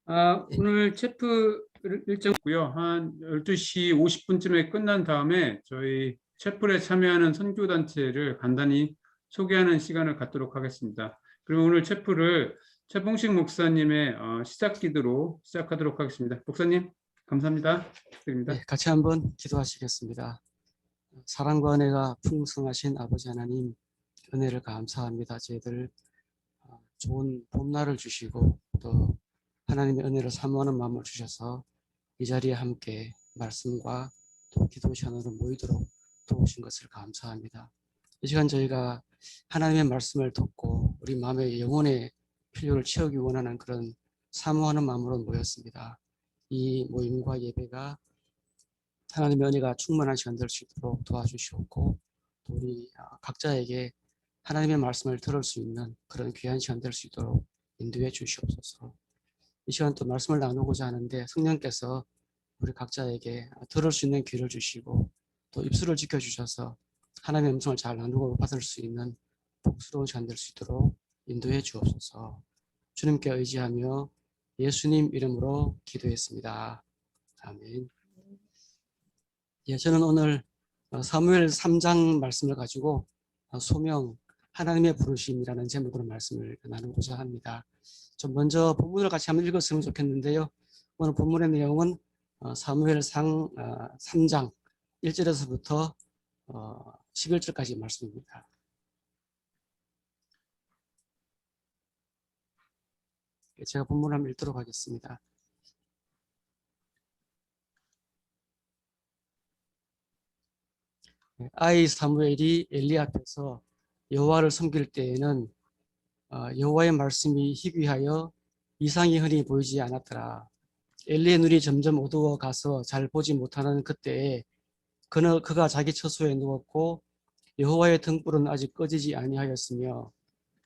오늘 체프 일정이고요. 한 12시 50분쯤에 끝난 다음에 저희 체플에 참여하는 선교단체를 간단히 소개하는 시간을 갖도록 하겠습니다. 그리고 오늘 체플을 최봉식 목사님의 시작 기도로 시작하도록 하겠습니다. 목사님, 감사합니다. 드립니다. 네, 같이 한번 기도하시겠습니다. 사랑과 은혜가 풍성하신 아버지 하나님, 은혜를 감사합니다. 저희들 좋은 봄날을 주시고 또 하나님의 은혜를 사모하는 마음을 주셔서 이 자리에 함께 말씀과 또 기도 시간으로 모이도록 도우신 것을 감사합니다. 이 시간 저희가 하나님의 말씀을 듣고 우리 마음의 영혼의 필요를 채우기 원하는 그런 사모하는 마음으로 모였습니다. 이 모임과 예배가 하나님의 은혜가 충만한 시간 될 수 있도록 도와주시옵고 또 우리 각자에게 하나님의 말씀을 들을 수 있는 그런 귀한 시간 될 수 있도록 인도해 주시옵소서. 이 시간 또 말씀을 나누고자 하는데 성령께서 우리 각자에게 들을 수 있는 귀를 주시고 또 입술을 지켜주셔서 하나님의 음성을 잘 나누고 받을 수 있는 복스러운 시간 될 수 있도록 인도해 주옵소서. 주님께 의지하며 예수님 이름으로 기도했습니다. 아멘. 예, 저는 오늘 사무엘 3장 말씀을 가지고 소명 하나님의 부르심이라는 제목으로 말씀을 나누고자 합니다. 좀 먼저 본문을 같이 한번 읽었으면 좋겠는데요. 오늘 본문의 내용은 사무엘상 3장 1절에서부터 11절까지 말씀입니다. 제가 본문을 한번 읽도록 하겠습니다. 아이 사무엘이 엘리 앞에서 여호와를 섬길 때에는 여호와의 말씀이 희귀하여 이상이 흔히 보이지 않았더라. 엘리의 눈이 점점 어두워 가서 잘 보지 못하는 그때에 그가 자기 처소에 누웠고 여호와의 등불은 아직 꺼지지 아니하였으며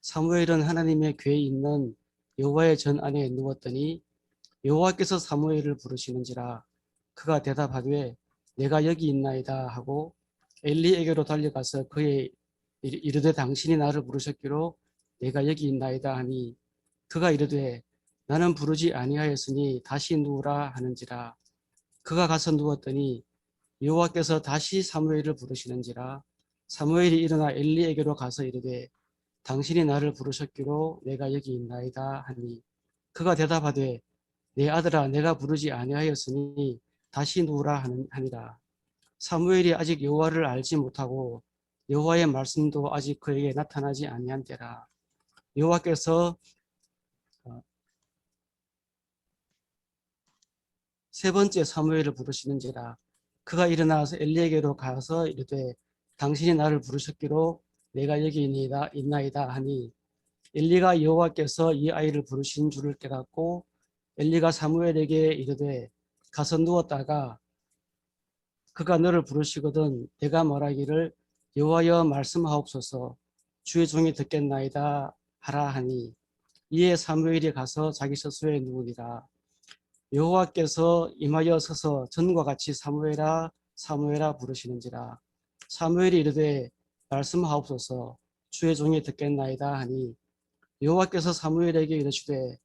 사무엘은 하나님의 궤에 있는 여호와의 전 안에 누웠더니 여호와께서 사무엘을 부르시는지라. 그가 대답하되 내가 여기 있나이다 하고 엘리에게로 달려가서 그의 이르되 당신이 나를 부르셨기로 내가 여기 있나이다 하니 그가 이르되 나는 부르지 아니하였으니 다시 누우라 하는지라. 그가 가서 누웠더니 여호와께서 다시 사무엘을 부르시는지라. 사무엘이 일어나 엘리에게로 가서 이르되 당신이 나를 부르셨기로 내가 여기 있나이다 하니 그가 대답하되 내 아들아 내가 부르지 아니하였으니 다시 누우라 하니라. 사무엘이 아직 여호와를 알지 못하고 여호와의 말씀도 아직 그에게 나타나지 아니한 때라. 여호와께서 세 번째 사무엘을 부르시는지라. 그가 일어나서 엘리에게로 가서 이르되 당신이 나를 부르셨기로 내가 여기 있나이다 하니 엘리가 여호와께서 이 아이를 부르신 줄을 깨닫고 엘리가 사무엘에게 이르되 가서 누웠다가 그가 너를 부르시거든 내가 말하기를 여호와여 말씀하옵소서 주의 종이 듣겠나이다 하라 하니 이에 사무엘이 가서 자기 처소에 누우니라. 여호와께서 임하여 서서 전과 같이 사무엘아 사무엘아 부르시는지라. 사무엘이 이르되 말씀하옵소서 주의 종이 듣겠나이다 하니 여호와께서 사무엘에게 이르시되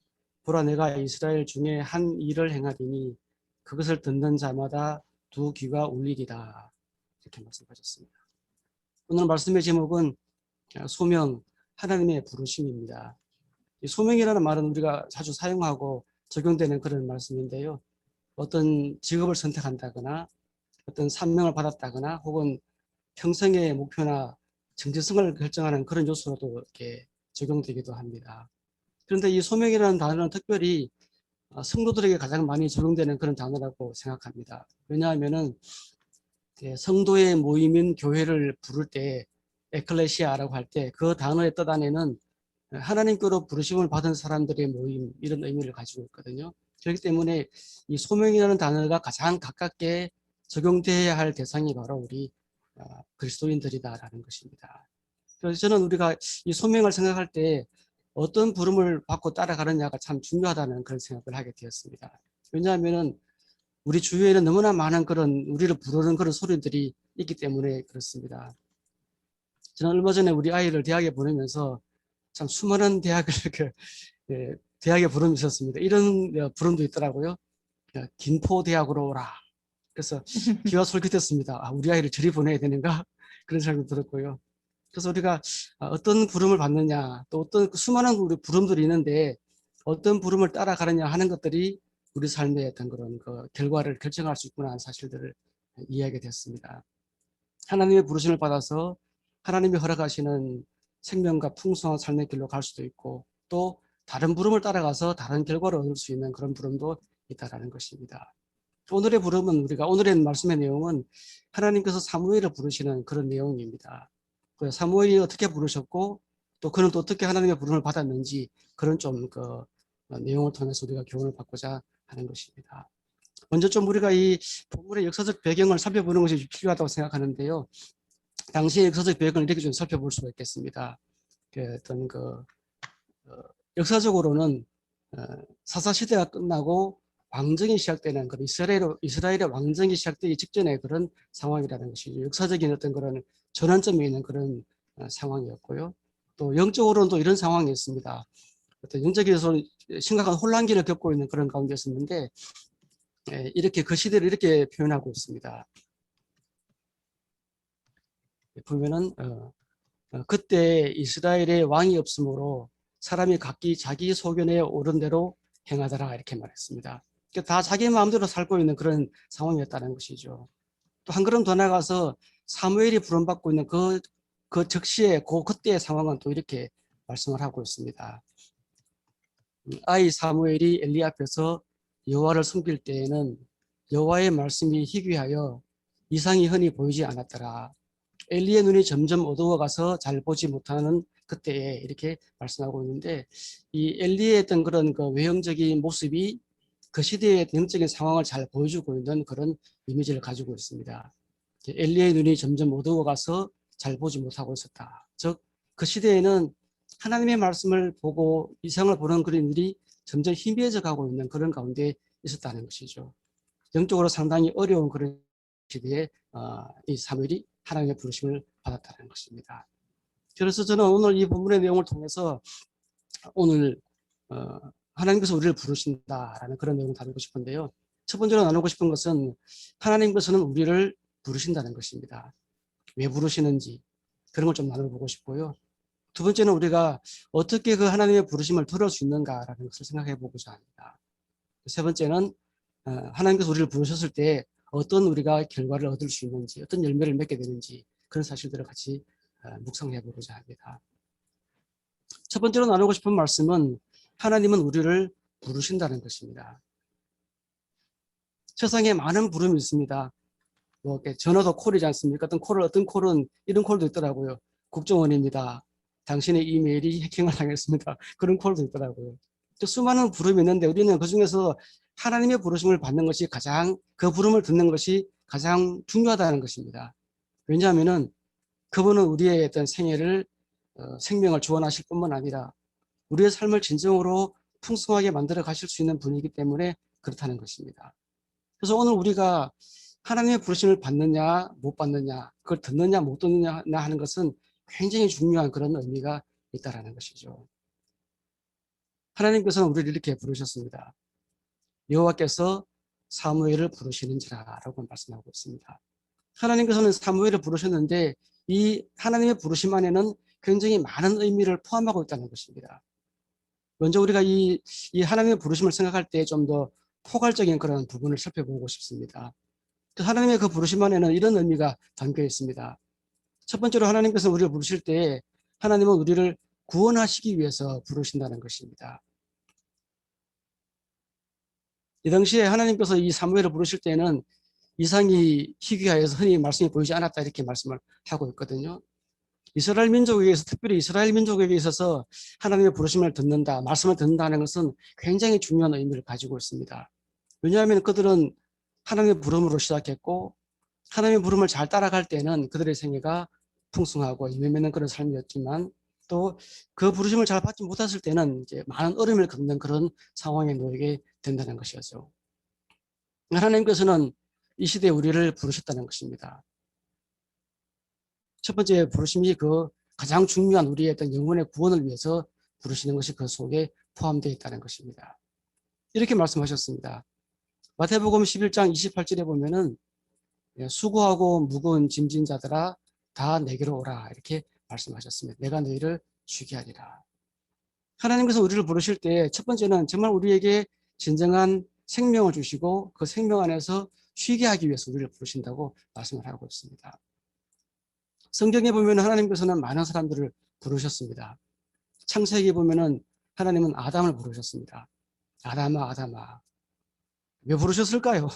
보라 내가 이스라엘 중에 한 일을 행하리니 그것을 듣는 자마다 두 귀가 울리리라. 이렇게 말씀하셨습니다. 오늘 말씀의 제목은 소명 하나님의 부르심입니다. 이 소명이라는 말은 우리가 자주 사용하고 적용되는 그런 말씀인데요. 어떤 직업을 선택한다거나 어떤 사명을 받았다거나 혹은 평생의 목표나 정체성을 결정하는 그런 요소로도 이렇게 적용되기도 합니다. 그런데 이 소명이라는 단어는 특별히 성도들에게 가장 많이 적용되는 그런 단어라고 생각합니다. 왜냐하면은 성도의 모임인 교회를 부를 때 에클레시아라고 할 때 그 단어의 뜻 안에는 하나님께로 부르심을 받은 사람들의 모임 이런 의미를 가지고 있거든요. 그렇기 때문에 이 소명이라는 단어가 가장 가깝게 적용돼야 할 대상이 바로 우리 그리스도인들이다라는 것입니다. 그래서 저는 우리가 이 소명을 생각할 때 어떤 부름을 받고 따라가느냐가 참 중요하다는 그런 생각을 하게 되었습니다. 왜냐하면은 우리 주위에는 너무나 많은 그런 우리를 부르는 그런 소리들이 있기 때문에 그렇습니다. 저는 얼마 전에 우리 아이를 대학에 보내면서 참 수많은 대학을 대학에 부름이 있었습니다. 이런 부름도 있더라고요. 김포대학으로 오라. 그래서 귀가 솔깃했습니다. 아, 우리 아이를 저리 보내야 되는가? 그런 생각이 들었고요. 그래서 우리가 어떤 부름을 받느냐, 또 어떤 수많은 우리 부름들이 있는데 어떤 부름을 따라가느냐 하는 것들이 우리 삶의 어떤 그런 그 결과를 결정할 수 있구나 하는 사실들을 이해하게 됐습니다. 하나님의 부르심을 받아서 하나님이 허락하시는 생명과 풍성한 삶의 길로 갈 수도 있고, 또 다른 부름을 따라가서 다른 결과를 얻을 수 있는 그런 부름도 있다라는 것입니다. 오늘의 부름은 우리가 오늘의 말씀의 내용은 하나님께서 사무엘을 부르시는 그런 내용입니다. 사무엘이 어떻게 부르셨고, 또 그는 또 어떻게 하나님의 부름을 받았는지 그런 좀 그 내용을 통해서 우리가 교훈을 받고자 하는 것입니다. 먼저 좀 우리가 이 본문의 역사적 배경을 살펴보는 것이 필요하다고 생각하는데요. 당시의 역사적 배경을 이렇게 좀 살펴볼 수가 있겠습니다. 어떤 역사적으로는 사사시대가 끝나고 왕정이 시작되는 그런 이스라엘의 왕정이 시작되기 직전의 그런 상황이라는 것이죠. 역사적인 어떤 그런 전환점에 있는 그런 상황이었고요. 또 영적으로는 또 이런 상황이었습니다. 어떤 영적에서 심각한 혼란기를 겪고 있는 그런 가운데였었는데, 이렇게 그 시대를 이렇게 표현하고 있습니다. 보면은 그때 이스라엘의 왕이 없으므로 사람이 각기 자기 소견에 오른 대로 행하더라 이렇게 말했습니다. 다 자기 마음대로 살고 있는 그런 상황이었다는 것이죠. 또 한 걸음 더 나가서 사무엘이 부름받고 있는 그 즉시의 그때의 상황은 또 이렇게 말씀을 하고 있습니다. 아이 사무엘이 엘리 앞에서 여호와를 섬길 때에는 여호와의 말씀이 희귀하여 이상이 흔히 보이지 않았더라. 엘리의 눈이 점점 어두워가서 잘 보지 못하는 그때에 이렇게 말씀하고 있는데, 이 엘리의 어떤 그런 그 외형적인 모습이 그 시대의 영적인 상황을 잘 보여주고 있는 그런 이미지를 가지고 있습니다. 엘리의 눈이 점점 어두워가서 잘 보지 못하고 있었다. 즉, 그 시대에는 하나님의 말씀을 보고 이상을 보는 그런 일이 점점 희미해져 가고 있는 그런 가운데 있었다는 것이죠. 영적으로 상당히 어려운 그런 시대에 이 사무엘이 하나님의 부르심을 받았다는 것입니다. 그래서 저는 오늘 이 본문의 내용을 통해서 오늘 하나님께서 우리를 부르신다라는 그런 내용을 다루고 싶은데요. 첫 번째로 나누고 싶은 것은 하나님께서는 우리를 부르신다는 것입니다. 왜 부르시는지 그런 걸 좀 나눠보고 싶고요. 두 번째는 우리가 어떻게 그 하나님의 부르심을 들을 수 있는가라는 것을 생각해 보고자 합니다. 세 번째는 하나님께서 우리를 부르셨을 때 어떤 우리가 결과를 얻을 수 있는지, 어떤 열매를 맺게 되는지 그런 사실들을 같이 묵상해 보고자 합니다. 첫 번째로 나누고 싶은 말씀은 하나님은 우리를 부르신다는 것입니다. 세상에 많은 부름이 있습니다. 뭐 전화도 콜이지 않습니까? 어떤 콜은 이런 콜도 있더라고요. 국정원입니다. 당신의 이메일이 해킹을 당했습니다. 그런 콜도 있더라고요. 수많은 부름이 있는데 우리는 그중에서 하나님의 부르심을 받는 것이 그 부름을 듣는 것이 가장 중요하다는 것입니다. 왜냐하면은 그분은 우리의 어떤 생명을 주원하실 뿐만 아니라 우리의 삶을 진정으로 풍성하게 만들어 가실 수 있는 분이기 때문에 그렇다는 것입니다. 그래서 오늘 우리가 하나님의 부르심을 받느냐 못 받느냐, 그걸 듣느냐 못 듣느냐 하는 것은 굉장히 중요한 그런 의미가 있다는 것이죠. 하나님께서는 우리를 이렇게 부르셨습니다. 여호와께서 사무엘을 부르시는지라 라고 말씀하고 있습니다. 하나님께서는 사무엘을 부르셨는데 이 하나님의 부르심 안에는 굉장히 많은 의미를 포함하고 있다는 것입니다. 먼저 우리가 이 하나님의 부르심을 생각할 때 좀 더 포괄적인 그런 부분을 살펴보고 싶습니다. 하나님의 그 부르심 안에는 이런 의미가 담겨 있습니다. 첫 번째로 하나님께서 우리를 부르실 때 하나님은 우리를 구원하시기 위해서 부르신다는 것입니다. 이 당시에 하나님께서 이 사무엘을 부르실 때는 이상이 희귀하여서 흔히 말씀이 보이지 않았다 이렇게 말씀을 하고 있거든요. 이스라엘 민족에게서, 특별히 이스라엘 민족에게 있어서 하나님의 부르심을 듣는다, 말씀을 듣는다는 것은 굉장히 중요한 의미를 가지고 있습니다. 왜냐하면 그들은 하나님의 부름으로 시작했고 하나님의 부름을 잘 따라갈 때는 그들의 생애가 풍성하고 유명한 그런 삶이었지만, 또 그 부르심을 잘 받지 못했을 때는 이제 많은 어려움을 겪는 그런 상황에 놓이게 된다는 것이었죠. 하나님께서는 이 시대에 우리를 부르셨다는 것입니다. 첫 번째 부르심이 그 가장 중요한 우리의 어떤 영혼의 구원을 위해서 부르시는 것이 그 속에 포함되어 있다는 것입니다. 이렇게 말씀하셨습니다. 마태복음 11장 28절에 보면은 수고하고 무거운 짐진 자들아 다 내게로 오라 이렇게 말씀하셨습니다. 내가 너희를 쉬게 하리라. 하나님께서 우리를 부르실 때 첫 번째는 정말 우리에게 진정한 생명을 주시고 그 생명 안에서 쉬게 하기 위해서 우리를 부르신다고 말씀을 하고 있습니다. 성경에 보면 하나님께서는 많은 사람들을 부르셨습니다. 창세기에 보면은 하나님은 아담을 부르셨습니다. 아담아, 아담아. 왜 부르셨을까요?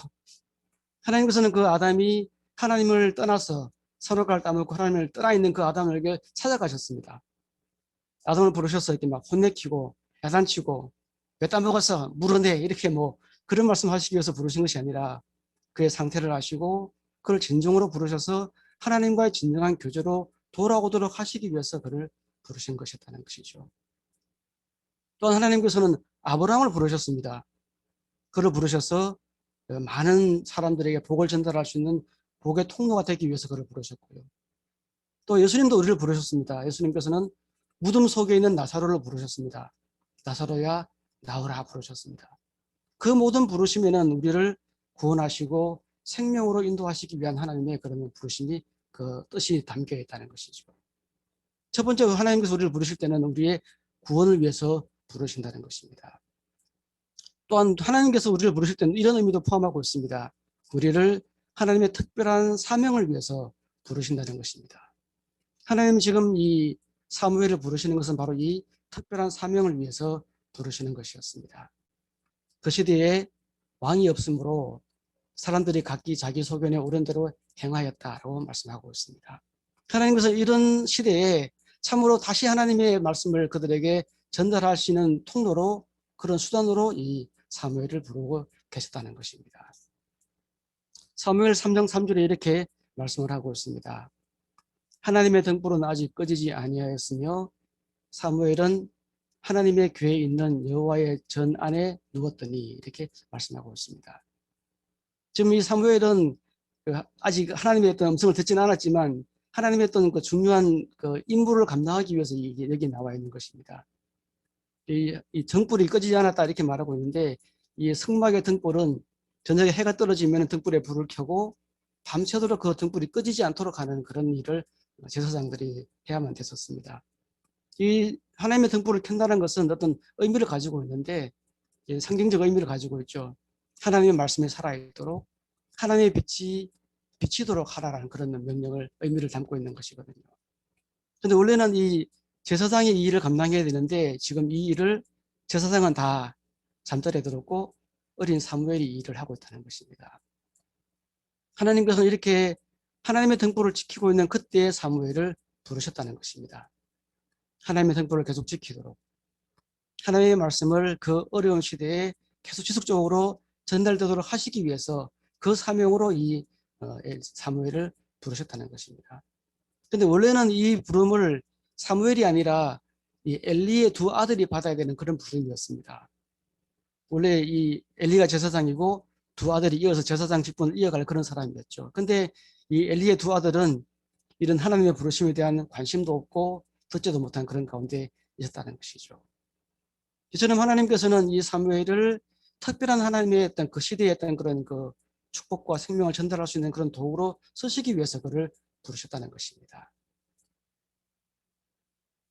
하나님께서는 그 아담이 하나님을 떠나서 선악과를 따먹고 하나님을 떠나 있는 그 아담에게 찾아가셨습니다. 아담을 부르셔서 이렇게 막 혼내키고 야단치고 왜 따먹었어? 물어내 이렇게 뭐 그런 말씀하시기 위해서 부르신 것이 아니라 그의 상태를 아시고 그를 진정으로 부르셔서 하나님과의 진정한 교제로 돌아오도록 하시기 위해서 그를 부르신 것이었다는 것이죠. 또한 하나님께서는 아브라함을 부르셨습니다. 그를 부르셔서 많은 사람들에게 복을 전달할 수 있는 복의 통로가 되기 위해서 그를 부르셨고요. 또 예수님도 우리를 부르셨습니다. 예수님께서는 무덤 속에 있는 나사로를 부르셨습니다. 나사로야 나오라 부르셨습니다. 그 모든 부르심에는 우리를 구원하시고 생명으로 인도하시기 위한 하나님의 그런 부르심이 그 뜻이 담겨 있다는 것이죠. 첫 번째 하나님께서 우리를 부르실 때는 우리의 구원을 위해서 부르신다는 것입니다. 또한 하나님께서 우리를 부르실 때는 이런 의미도 포함하고 있습니다. 우리를 하나님의 특별한 사명을 위해서 부르신다는 것입니다. 하나님 지금 이 사무엘을 부르시는 것은 바로 이 특별한 사명을 위해서 부르시는 것이었습니다. 그 시대에 왕이 없으므로 사람들이 각기 자기 소견에 옳은 대로 행하였다라고 말씀하고 있습니다. 하나님께서 이런 시대에 참으로 다시 하나님의 말씀을 그들에게 전달하시는 통로로 그런 수단으로 이 사무엘을 부르고 계셨다는 것입니다. 사무엘 3장 3절에 이렇게 말씀을 하고 있습니다. 하나님의 등불은 아직 꺼지지 아니하였으며 사무엘은 하나님의 궤에 있는 여호와의 전 안에 누웠더니 이렇게 말씀하고 있습니다. 지금 이 사무엘은 아직 하나님의 어떤 음성을 듣지는 않았지만 하나님의 어떤 그 중요한 그 임무를 감당하기 위해서 여기 나와 있는 것입니다. 이 등불이 꺼지지 않았다 이렇게 말하고 있는데 이 성막의 등불은 저녁에 해가 떨어지면 등불에 불을 켜고 밤새도록 그 등불이 꺼지지 않도록 하는 그런 일을 제사장들이 해야만 됐었습니다. 이 하나님의 등불을 켠다는 것은 어떤 의미를 가지고 있는데 상징적 의미를 가지고 있죠. 하나님의 말씀이 살아있도록 하나님의 빛이 비치도록 하라라는 그런 명령을 의미를 담고 있는 것이거든요. 그런데 원래는 이 제사장이 이 일을 감당해야 되는데 지금 이 일을 제사장은 다 잠자리에 들었고 어린 사무엘이 이 일을 하고 있다는 것입니다. 하나님께서는 이렇게 하나님의 등불을 지키고 있는 그때의 사무엘을 부르셨다는 것입니다. 하나님의 등불을 계속 지키도록 하나님의 말씀을 그 어려운 시대에 계속 지속적으로 전달되도록 하시기 위해서 그 사명으로 이 사무엘을 부르셨다는 것입니다. 그런데 원래는 이 부름을 사무엘이 아니라 이 엘리의 두 아들이 받아야 되는 그런 부름이었습니다. 원래 이 엘리가 제사장이고 두 아들이 이어서 제사장 직분을 이어갈 그런 사람이었죠. 근데 이 엘리의 두 아들은 이런 하나님의 부르심에 대한 관심도 없고 듣지도 못한 그런 가운데 있었다는 것이죠. 이처럼 하나님께서는 이 사무엘을 특별한 하나님의 어떤 그 시대에 어떤 그런 그 축복과 생명을 전달할 수 있는 그런 도구로 쓰시기 위해서 그를 부르셨다는 것입니다.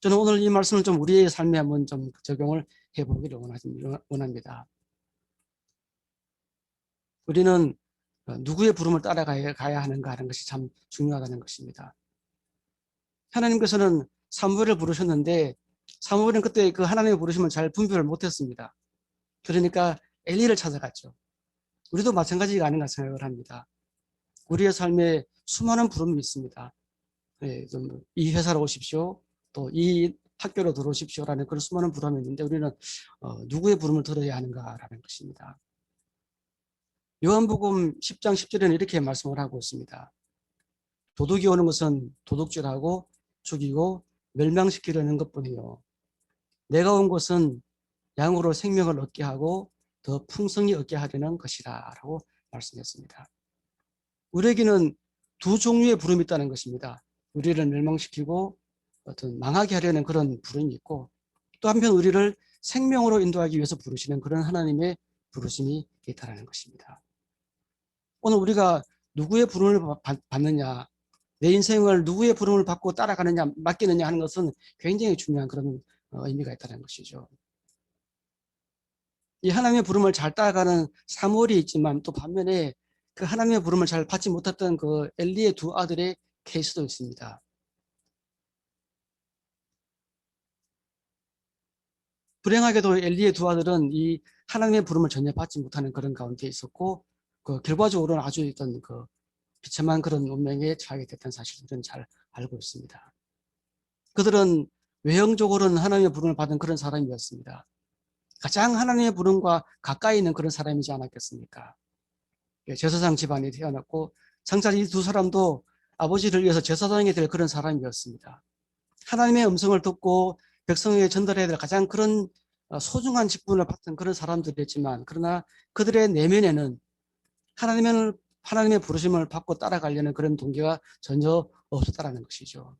저는 오늘 이 말씀을 좀 우리의 삶에 한번 좀 적용을 해보기를 원합니다. 우리는 누구의 부름을 따라가야 하는가 하는 것이 참 중요하다는 것입니다. 하나님께서는 사무엘을 부르셨는데 사무엘은 그때 그 하나님의 부르심을 잘 분별을 못했습니다. 그러니까 엘리를 찾아갔죠. 우리도 마찬가지가 아닌가 생각을 합니다. 우리의 삶에 수많은 부름이 있습니다. 이 회사로 오십시오. 또 이 학교로 들어오십시오라는 그런 수많은 부름이 있는데 우리는 누구의 부름을 들어야 하는가라는 것입니다. 요한복음 10장 10절에는 이렇게 말씀을 하고 있습니다. 도둑이 오는 것은 도둑질하고 죽이고 멸망시키려는 것뿐이요. 내가 온 것은 양으로 생명을 얻게 하고 더 풍성히 얻게 하려는 것이다 라고 말씀했습니다. 우리에게는 두 종류의 부름이 있다는 것입니다. 우리를 멸망시키고 어떤 망하게 하려는 그런 부름이 있고 또 한편 우리를 생명으로 인도하기 위해서 부르시는 그런 하나님의 부르심이 있다는 것입니다. 오늘 우리가 누구의 부름을 받느냐, 내 인생을 누구의 부름을 받고 따라가느냐, 맡기느냐 하는 것은 굉장히 중요한 그런 의미가 있다는 것이죠. 이 하나님의 부름을 잘 따라가는 사무엘이 있지만 또 반면에 그 하나님의 부름을 잘 받지 못했던 그 엘리의 두 아들의 케이스도 있습니다. 불행하게도 엘리의 두 아들은 이 하나님의 부름을 전혀 받지 못하는 그런 가운데 있었고, 그 결과적으로는 아주 어떤 그 비참한 그런 운명에 처하게 됐다는 사실들은 잘 알고 있습니다. 그들은 외형적으로는 하나님의 부름을 받은 그런 사람이었습니다. 가장 하나님의 부름과 가까이 있는 그런 사람이지 않았겠습니까? 제사장 집안에 태어났고 장차 이 두 사람도 아버지를 위해서 제사장이 될 그런 사람이었습니다. 하나님의 음성을 듣고 백성에게 전달해야 될 가장 그런 소중한 직분을 맡은 그런 사람들이었지만, 그러나 그들의 내면에는 하나님의 부르심을 받고 따라가려는 그런 동기가 전혀 없었다는 것이죠.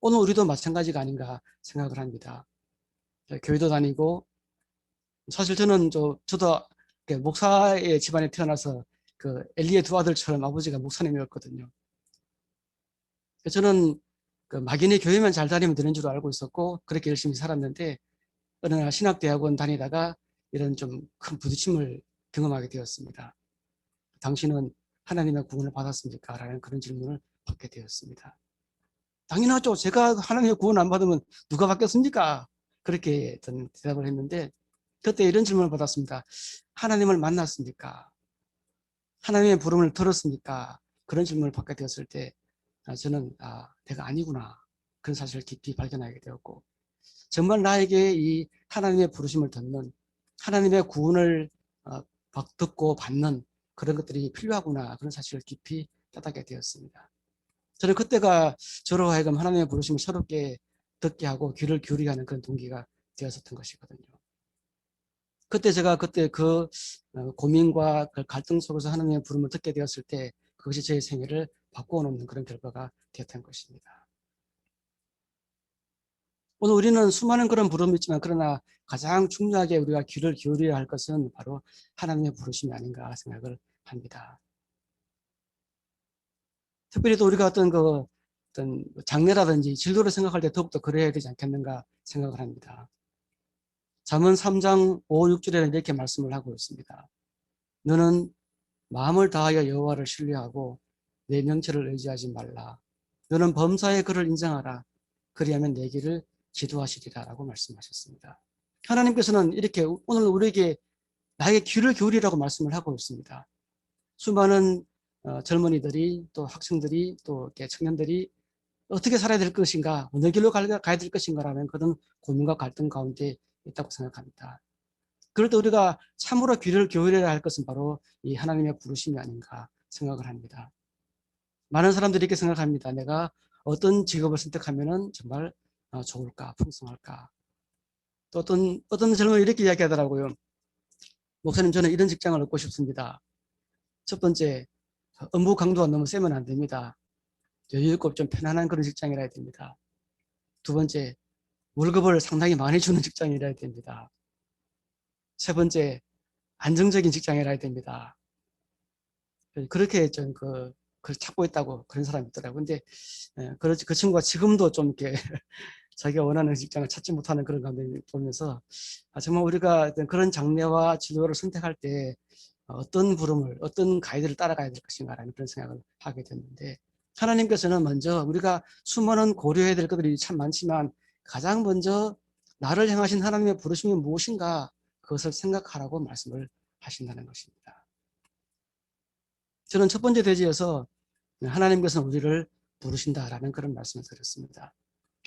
오늘 우리도 마찬가지가 아닌가 생각을 합니다. 교회도 다니고, 사실 저도 목사의 집안에 태어나서 그 엘리의 두 아들처럼 아버지가 목사님이었거든요. 저는 그 막연히 교회만 잘 다니면 되는 줄 알고 있었고 그렇게 열심히 살았는데, 어느 날 신학대학원 다니다가 이런 좀 큰 부딪힘을 경험하게 되었습니다. 당신은 하나님의 구원을 받았습니까? 라는 그런 질문을 받게 되었습니다. 당연하죠. 제가 하나님의 구원 안 받으면 누가 받겠습니까? 그렇게 대답을 했는데, 그때 이런 질문을 받았습니다. 하나님을 만났습니까? 하나님의 부름을 들었습니까? 그런 질문을 받게 되었을 때 저는 내가 아니구나, 그런 사실을 깊이 발견하게 되었고, 정말 나에게 이 하나님의 부르심을 듣는, 하나님의 구원을 듣고 받는 그런 것들이 필요하구나, 그런 사실을 깊이 깨닫게 되었습니다. 저는 그때가 저로 하여금 하나님의 부르심을 새롭게 듣게 하고 귀를 기울이게 하는 그런 동기가 되었었던 것이거든요. 제가 그 고민과 그 갈등 속에서 하나님의 부름을 듣게 되었을 때 그것이 제 생애를 바꾸어 놓는 그런 결과가 되었던 것입니다. 오늘 우리는 수많은 그런 부름이 있지만, 그러나 가장 중요하게 우리가 귀를 기울여야 할 것은 바로 하나님의 부르심이 아닌가 생각을 합니다. 특별히 또 우리가 어떤 장래라든지 진로를 생각할 때 더욱더 그래야 되지 않겠는가 생각을 합니다. 잠언 3장 5, 6절에는 이렇게 말씀을 하고 있습니다. 너는 마음을 다하여 여호와를 신뢰하고 내 명철을 의지하지 말라. 너는 범사의 그를 인정하라. 그리하면 내 길을 지도하시리라 라고 말씀하셨습니다. 하나님께서는 이렇게 오늘 우리에게 나에게 귀를 기울이라고 말씀을 하고 있습니다. 수많은 젊은이들이, 또 학생들이, 또 청년들이 어떻게 살아야 될 것인가, 어느 길로 가야 될 것인가라는 그런 고민과 갈등 가운데 있다고 생각합니다. 그럴 때 우리가 참으로 귀를 기울여야 할 것은 바로 이 하나님의 부르심이 아닌가 생각을 합니다. 많은 사람들이 이렇게 생각합니다. 내가 어떤 직업을 선택하면 정말 좋을까, 풍성할까. 또 어떤 젊은이 이렇게 이야기하더라고요. 목사님, 저는 이런 직장을 얻고 싶습니다. 첫 번째, 업무 강도가 너무 세면 안 됩니다. 여유있고 좀 편안한 그런 직장이라야 됩니다. 두 번째, 월급을 상당히 많이 주는 직장이라야 됩니다. 세 번째, 안정적인 직장이라야 됩니다. 그렇게 그걸 찾고 있다고 그런 사람이 있더라고요. 근데 그 친구가 지금도 좀 이렇게 자기가 원하는 직장을 찾지 못하는 그런 감정을 보면서 정말 우리가 그런 장래와 진로를 선택할 때 어떤 부름을, 어떤 가이드를 따라가야 될 것인가라는 그런 생각을 하게 됐는데, 하나님께서는 먼저 우리가 수많은 고려해야 될 것들이 참 많지만 가장 먼저 나를 향하신 하나님의 부르심이 무엇인가, 그것을 생각하라고 말씀을 하신다는 것입니다. 저는 첫 번째 대지에서 하나님께서는 우리를 부르신다라는 그런 말씀을 드렸습니다.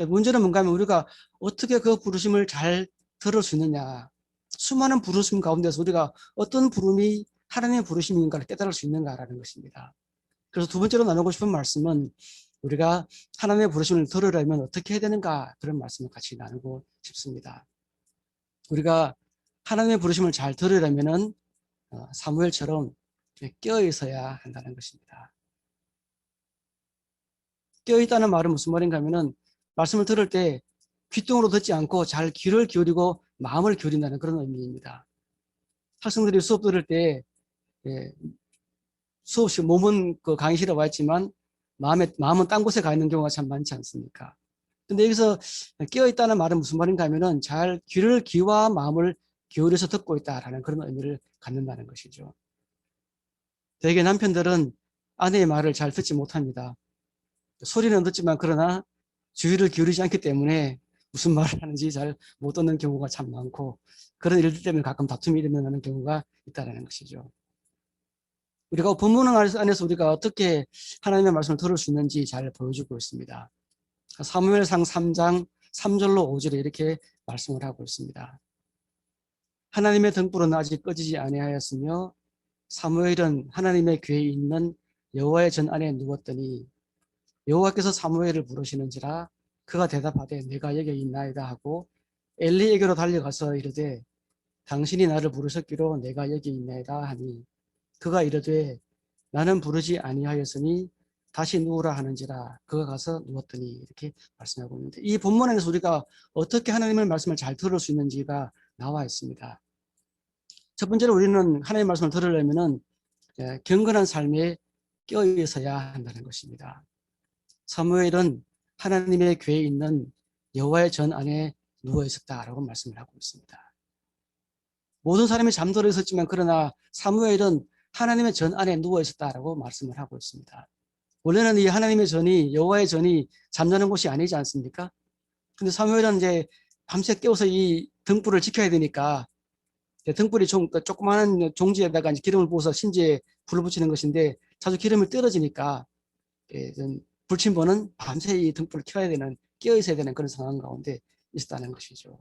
문제는 뭔가 하면 우리가 어떻게 그 부르심을 잘 들을 수 있느냐, 수많은 부르심 가운데서 우리가 어떤 부름이 하나님의 부르심인가를 깨달을 수 있는가라는 것입니다. 그래서 두 번째로 나누고 싶은 말씀은 우리가 하나님의 부르심을 들으려면 어떻게 해야 되는가, 그런 말씀을 같이 나누고 싶습니다. 우리가 하나님의 부르심을 잘 들으려면 사무엘처럼 깨어 있어야 한다는 것입니다. 깨어 있다는 말은 무슨 말인가 하면은 말씀을 들을 때 귓등으로 듣지 않고 잘 귀를 기울이고 마음을 기울인다는 그런 의미입니다. 학생들이 수업 들을 때 예, 수없이 몸은 그 강의실에 와 있지만 마음은 딴 곳에 가 있는 경우가 참 많지 않습니까? 근데 여기서 깨어 있다는 말은 무슨 말인가 하면은 잘 귀와 마음을 기울여서 듣고 있다라는 그런 의미를 갖는다는 것이죠. 대개 남편들은 아내의 말을 잘 듣지 못합니다. 소리는 듣지만 그러나 주의를 기울이지 않기 때문에 무슨 말을 하는지 잘 못 듣는 경우가 참 많고 그런 일들 때문에 가끔 다툼이 일어나는 경우가 있다는 것이죠. 우리가 본문 안에서 우리가 어떻게 하나님의 말씀을 들을 수 있는지 잘 보여주고 있습니다. 사무엘상 3장 3절로 5절에 이렇게 말씀을 하고 있습니다. 하나님의 등불은 아직 꺼지지 아니하였으며 사무엘은 하나님의 궤에 있는 여호와의 전 안에 누웠더니 여호와께서 사무엘을 부르시는지라 그가 대답하되 내가 여기 있나이다 하고 엘리에게로 달려가서 이르되 당신이 나를 부르셨기로 내가 여기 있나이다 하니 그가 이르되 나는 부르지 아니하였으니 다시 누우라 하는지라 그가 가서 누웠더니 이렇게 말씀하고 있는데 이 본문에서 우리가 어떻게 하나님의 말씀을 잘 들을 수 있는지가 나와 있습니다. 첫 번째로 우리는 하나님의 말씀을 들으려면은 경건한 삶에 껴 있어야 한다는 것입니다. 사무엘은 하나님의 궤에 있는 여호와의 전 안에 누워 있었다라고 말씀을 하고 있습니다. 모든 사람이 잠들어 있었지만 그러나 사무엘은 하나님의 전 안에 누워 있었다라고 말씀을 하고 있습니다. 원래는 이 하나님의 전이 여호와의 전이 잠자는 곳이 아니지 않습니까? 근데 사무엘은 이제 밤새 깨워서 이 등불을 지켜야 되니까 등불이 조그마한 종지에다가 이제 기름을 부어서 신지에 불을 붙이는 것인데 자주 기름을 떨어지니까 불침번은 밤새 이 등불을 켜야 되는 깨어 있어야 되는 그런 상황 가운데 있었다는 것이죠.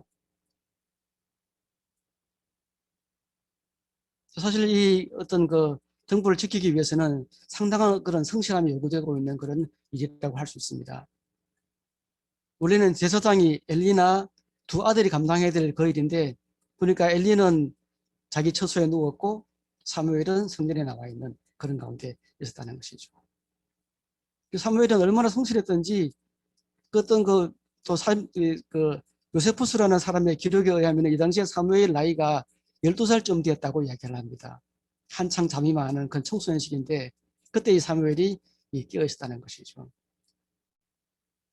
사실 이 어떤 그 등불을 지키기 위해서는 상당한 그런 성실함이 요구되고 있는 그런 일이라고 할 수 있습니다. 원래는 제사장이 엘리나 두 아들이 감당해야 될 그 일인데 보니까 엘리는 자기 처소에 누웠고 사무엘은 성전에 나와 있는 그런 가운데 있었다는 것이죠. 사무엘은 얼마나 성실했던지 그 어떤 그 요세푸스라는 사람의 기록에 의하면 이 당시에 사무엘 나이가 12살쯤 되었다고 이야기를 합니다. 한창 잠이 많은 그런 청소년 시기인데 그때 이 사무엘이 깨어 있었다는 것이죠.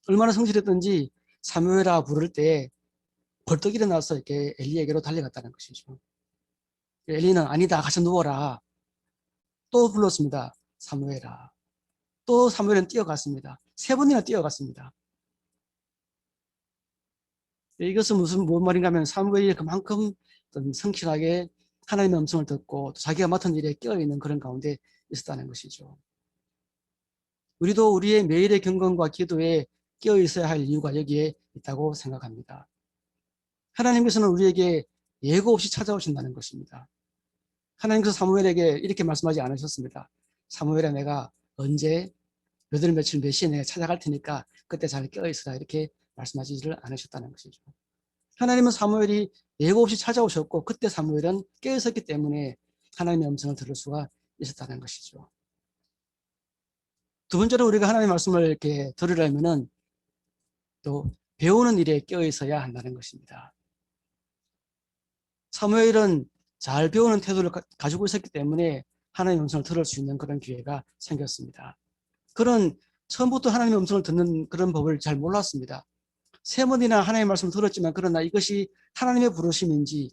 얼마나 성실했던지 사무엘아 부를 때 벌떡 일어나서 이렇게 엘리에게로 달려갔다는 것이죠. 엘리는 아니다 가서 누워라. 또 불렀습니다. 사무엘아. 또 사무엘은 뛰어갔습니다. 3번이나 뛰어갔습니다. 이것은 뭔 말인가 하면 사무엘이 그만큼 성실하게 하나님의 음성을 듣고 자기가 맡은 일에 끼어있는 그런 가운데 있었다는 것이죠. 우리도 우리의 매일의 경건과 기도에 끼어 있어야 할 이유가 여기에 있다고 생각합니다. 하나님께서는 우리에게 예고 없이 찾아오신다는 것입니다. 하나님께서 사무엘에게 이렇게 말씀하지 않으셨습니다. 사무엘아 내가 언제 몇 월 며칠 몇 시에 내가 찾아갈 테니까 그때 잘 끼어 있으라 이렇게 말씀하시지를 않으셨다는 것이죠. 하나님은 사무엘이 예고 없이 찾아오셨고 그때 사무엘은 깨어 있었기 때문에 하나님의 음성을 들을 수가 있었다는 것이죠. 두 번째로 우리가 하나님의 말씀을 이렇게 들으려면은 또 배우는 일에 끼어 있어야 한다는 것입니다. 사무엘은 잘 배우는 태도를 가지고 있었기 때문에 하나님의 음성을 들을 수 있는 그런 기회가 생겼습니다. 그런 처음부터 하나님의 음성을 듣는 그런 법을 잘 몰랐습니다. 3번이나 하나님의 말씀을 들었지만 그러나 이것이 하나님의 부르심인지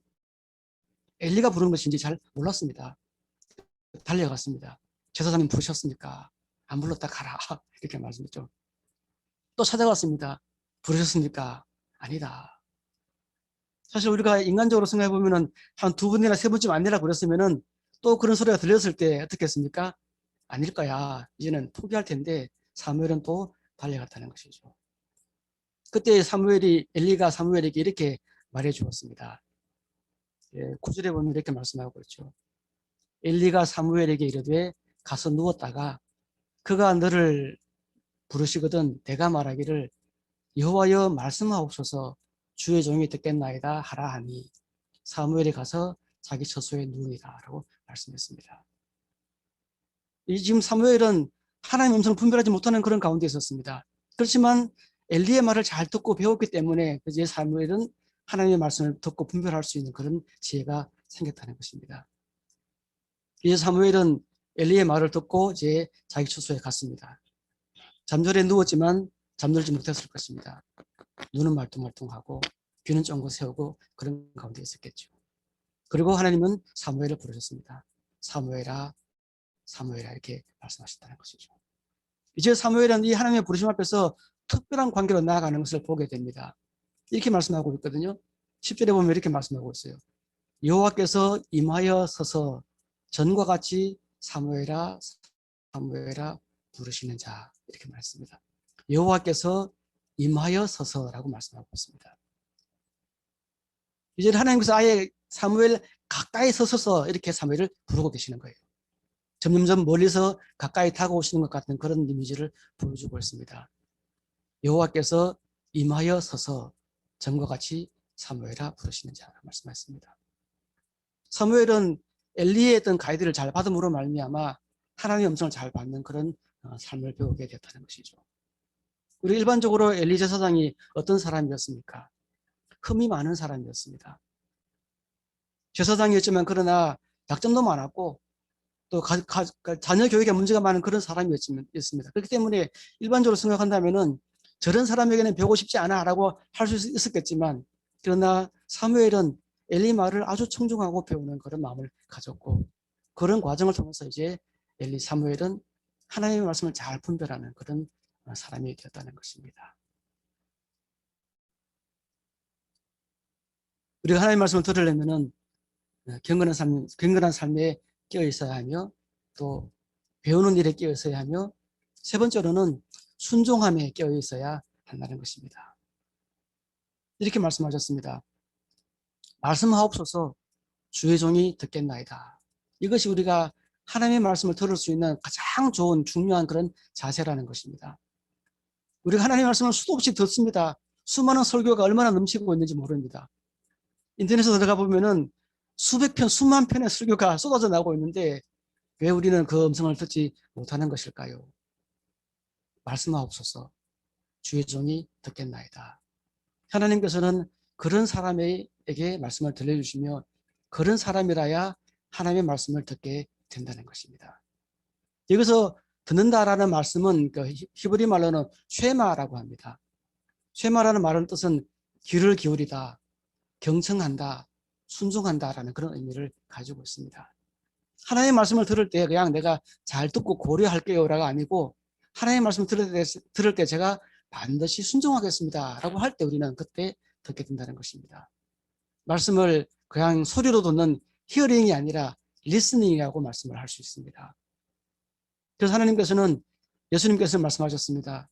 엘리가 부른 것인지 잘 몰랐습니다. 달려갔습니다. 제사장님 부르셨습니까? 안 불렀다 가라. 이렇게 말씀했죠. 또 찾아갔습니다. 부르셨습니까? 아니다. 사실 우리가 인간적으로 생각해 보면은 한 2번이나 3번쯤 아니라 그랬으면은 또 그런 소리가 들렸을 때 어떻게 했습니까? 아닐 거야. 이제는 포기할 텐데 사무엘은 또 달려갔다는 것이죠. 그때 엘리가 사무엘에게 이렇게 말해 주었습니다. 9절에 보면 이렇게 말씀하고 있죠. 엘리가 사무엘에게 이르되 가서 누웠다가 그가 너를 부르시거든 내가 말하기를 여호와여 말씀하옵소서 주의 종이 듣겠나이다 하라 하니 사무엘이 가서 자기 처소에 누우니라 라고 말씀했습니다. 지금 사무엘은 하나님의 음성을 분별하지 못하는 그런 가운데 있었습니다. 그렇지만 엘리의 말을 잘 듣고 배웠기 때문에 이제 사무엘은 하나님의 말씀을 듣고 분별할 수 있는 그런 지혜가 생겼다는 것입니다. 이제 사무엘은 엘리의 말을 듣고 이제 자기 처소에 갔습니다. 잠자리에 누웠지만 잠들지 못했을 것입니다. 눈은 말똥말똥하고 귀는 쫑긋 세우고 그런 가운데 있었겠죠. 그리고 하나님은 사무엘을 부르셨습니다. 사무엘아, 사무엘아 이렇게 말씀하셨다는 것이죠. 이제 사무엘은 이 하나님의 부르심 앞에서 특별한 관계로 나아가는 것을 보게 됩니다. 이렇게 말씀하고 있거든요. 10절에 보면 이렇게 말씀하고 있어요. 여호와께서 임하여 서서 전과 같이 사무엘아, 사무엘아 부르시는 자 이렇게 말했습니다. 여호와께서 임하여 서서라고 말씀하고 있습니다. 이제 하나님께서 아예 사무엘 가까이 서서서 이렇게 사무엘을 부르고 계시는 거예요. 점점점 멀리서 가까이 다가오시는 것 같은 그런 이미지를 보여주고 있습니다. 여호와께서 임하여 서서 전과 같이 사무엘아 부르시는 자라고 말씀하셨습니다. 사무엘은 엘리의 어떤 가이드를 잘 받음으로 말미암아 하나님의 음성을 잘 받는 그런 삶을 배우게 됐다는 것이죠. 우리 일반적으로 엘리 제사장이 어떤 사람이었습니까? 흠이 많은 사람이었습니다. 제사장이었지만 그러나 약점도 많았고 또 자녀 교육에 문제가 많은 그런 사람이었습니다. 그렇기 때문에 일반적으로 생각한다면은 저런 사람에게는 배우고 싶지 않아라고 할 수 있었겠지만 그러나 사무엘은 엘리 말을 아주 청중하고 배우는 그런 마음을 가졌고 그런 과정을 통해서 이제 사무엘은 하나님의 말씀을 잘 분별하는 그런 사람이 되었다는 것입니다. 우리가 하나님의 말씀을 들으려면은 경건한 삶에 끼어 있어야 하며 또 배우는 일에 끼어 있어야 하며 세 번째로는 순종함에 끼어 있어야 한다는 것입니다. 이렇게 말씀하셨습니다. 말씀하옵소서 주의 종이 듣겠나이다. 이것이 우리가 하나님의 말씀을 들을 수 있는 가장 좋은 중요한 그런 자세라는 것입니다. 우리가 하나님의 말씀을 수도 없이 듣습니다. 수많은 설교가 얼마나 넘치고 있는지 모릅니다. 인터넷에 들어가 보면은 수백 편, 수만 편의 설교가 쏟아져 나오고 있는데 왜 우리는 그 음성을 듣지 못하는 것일까요? 말씀하옵소서 주의 종이 듣겠나이다. 하나님께서는 그런 사람에게 말씀을 들려주시며 그런 사람이라야 하나님의 말씀을 듣게 된다는 것입니다. 여기서 듣는다라는 말씀은 그 히브리 말로는 쉐마라고 합니다. 쉐마라는 말의 뜻은 귀를 기울이다, 경청한다, 순종한다라는 그런 의미를 가지고 있습니다. 하나님의 말씀을 들을 때 그냥 내가 잘 듣고 고려할게요라가 아니고 하나님의 말씀을 들을 때 제가 반드시 순종하겠습니다라고 할 때 우리는 그때 듣게 된다는 것입니다. 말씀을 그냥 소리로 듣는 히어링이 아니라 리스닝이라고 말씀을 할 수 있습니다. 그래서 하나님께서는 예수님께서 말씀하셨습니다.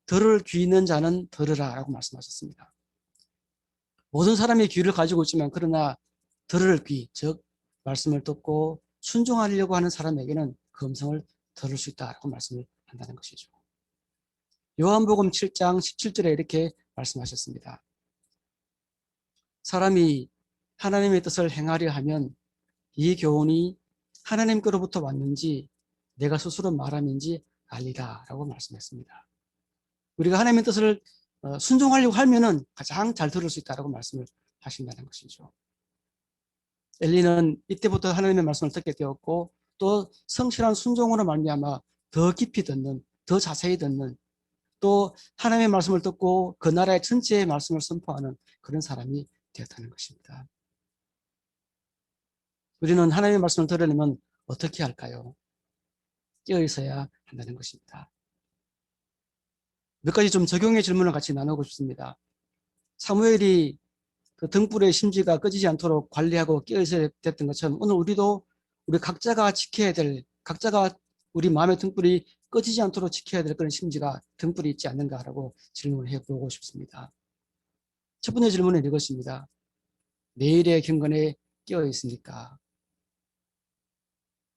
들을 귀 있는 자는 들으라라고 말씀하셨습니다. 모든 사람이 귀를 가지고 있지만 그러나 들을 귀, 즉 말씀을 듣고 순종하려고 하는 사람에게는 그 음성을 들을 수 있다라고 말씀을 한다는 것이죠. 요한복음 7장 17절에 이렇게 말씀하셨습니다. 사람이 하나님의 뜻을 행하려 하면 이 교훈이 하나님께로부터 왔는지 내가 스스로 말함인지 알리라 라고 말씀했습니다. 우리가 하나님의 뜻을 순종하려고 하면은 가장 잘 들을 수 있다라고 말씀을 하신다는 것이죠. 엘리는 이때부터 하나님의 말씀을 듣게 되었고 또 성실한 순종으로 말미암아 더 깊이 듣는, 더 자세히 듣는 또 하나님의 말씀을 듣고 그 나라의 전체의 말씀을 선포하는 그런 사람이 되었다는 것입니다. 우리는 하나님의 말씀을 들으려면 어떻게 할까요? 깨어 있어야 한다는 것입니다. 몇 가지 좀 적용의 질문을 같이 나누고 싶습니다. 사무엘이 그 등불의 심지가 꺼지지 않도록 관리하고 깨어 있어야 됐던 것처럼 오늘 우리도 우리 각자가 지켜야 될, 각자가 우리 마음의 등불이 꺼지지 않도록 지켜야 될 그런 심지가 등불이 있지 않는가라고 질문을 해보고 싶습니다. 첫 번째 질문은 이것입니다. 매일의 경건에 깨어 있으니까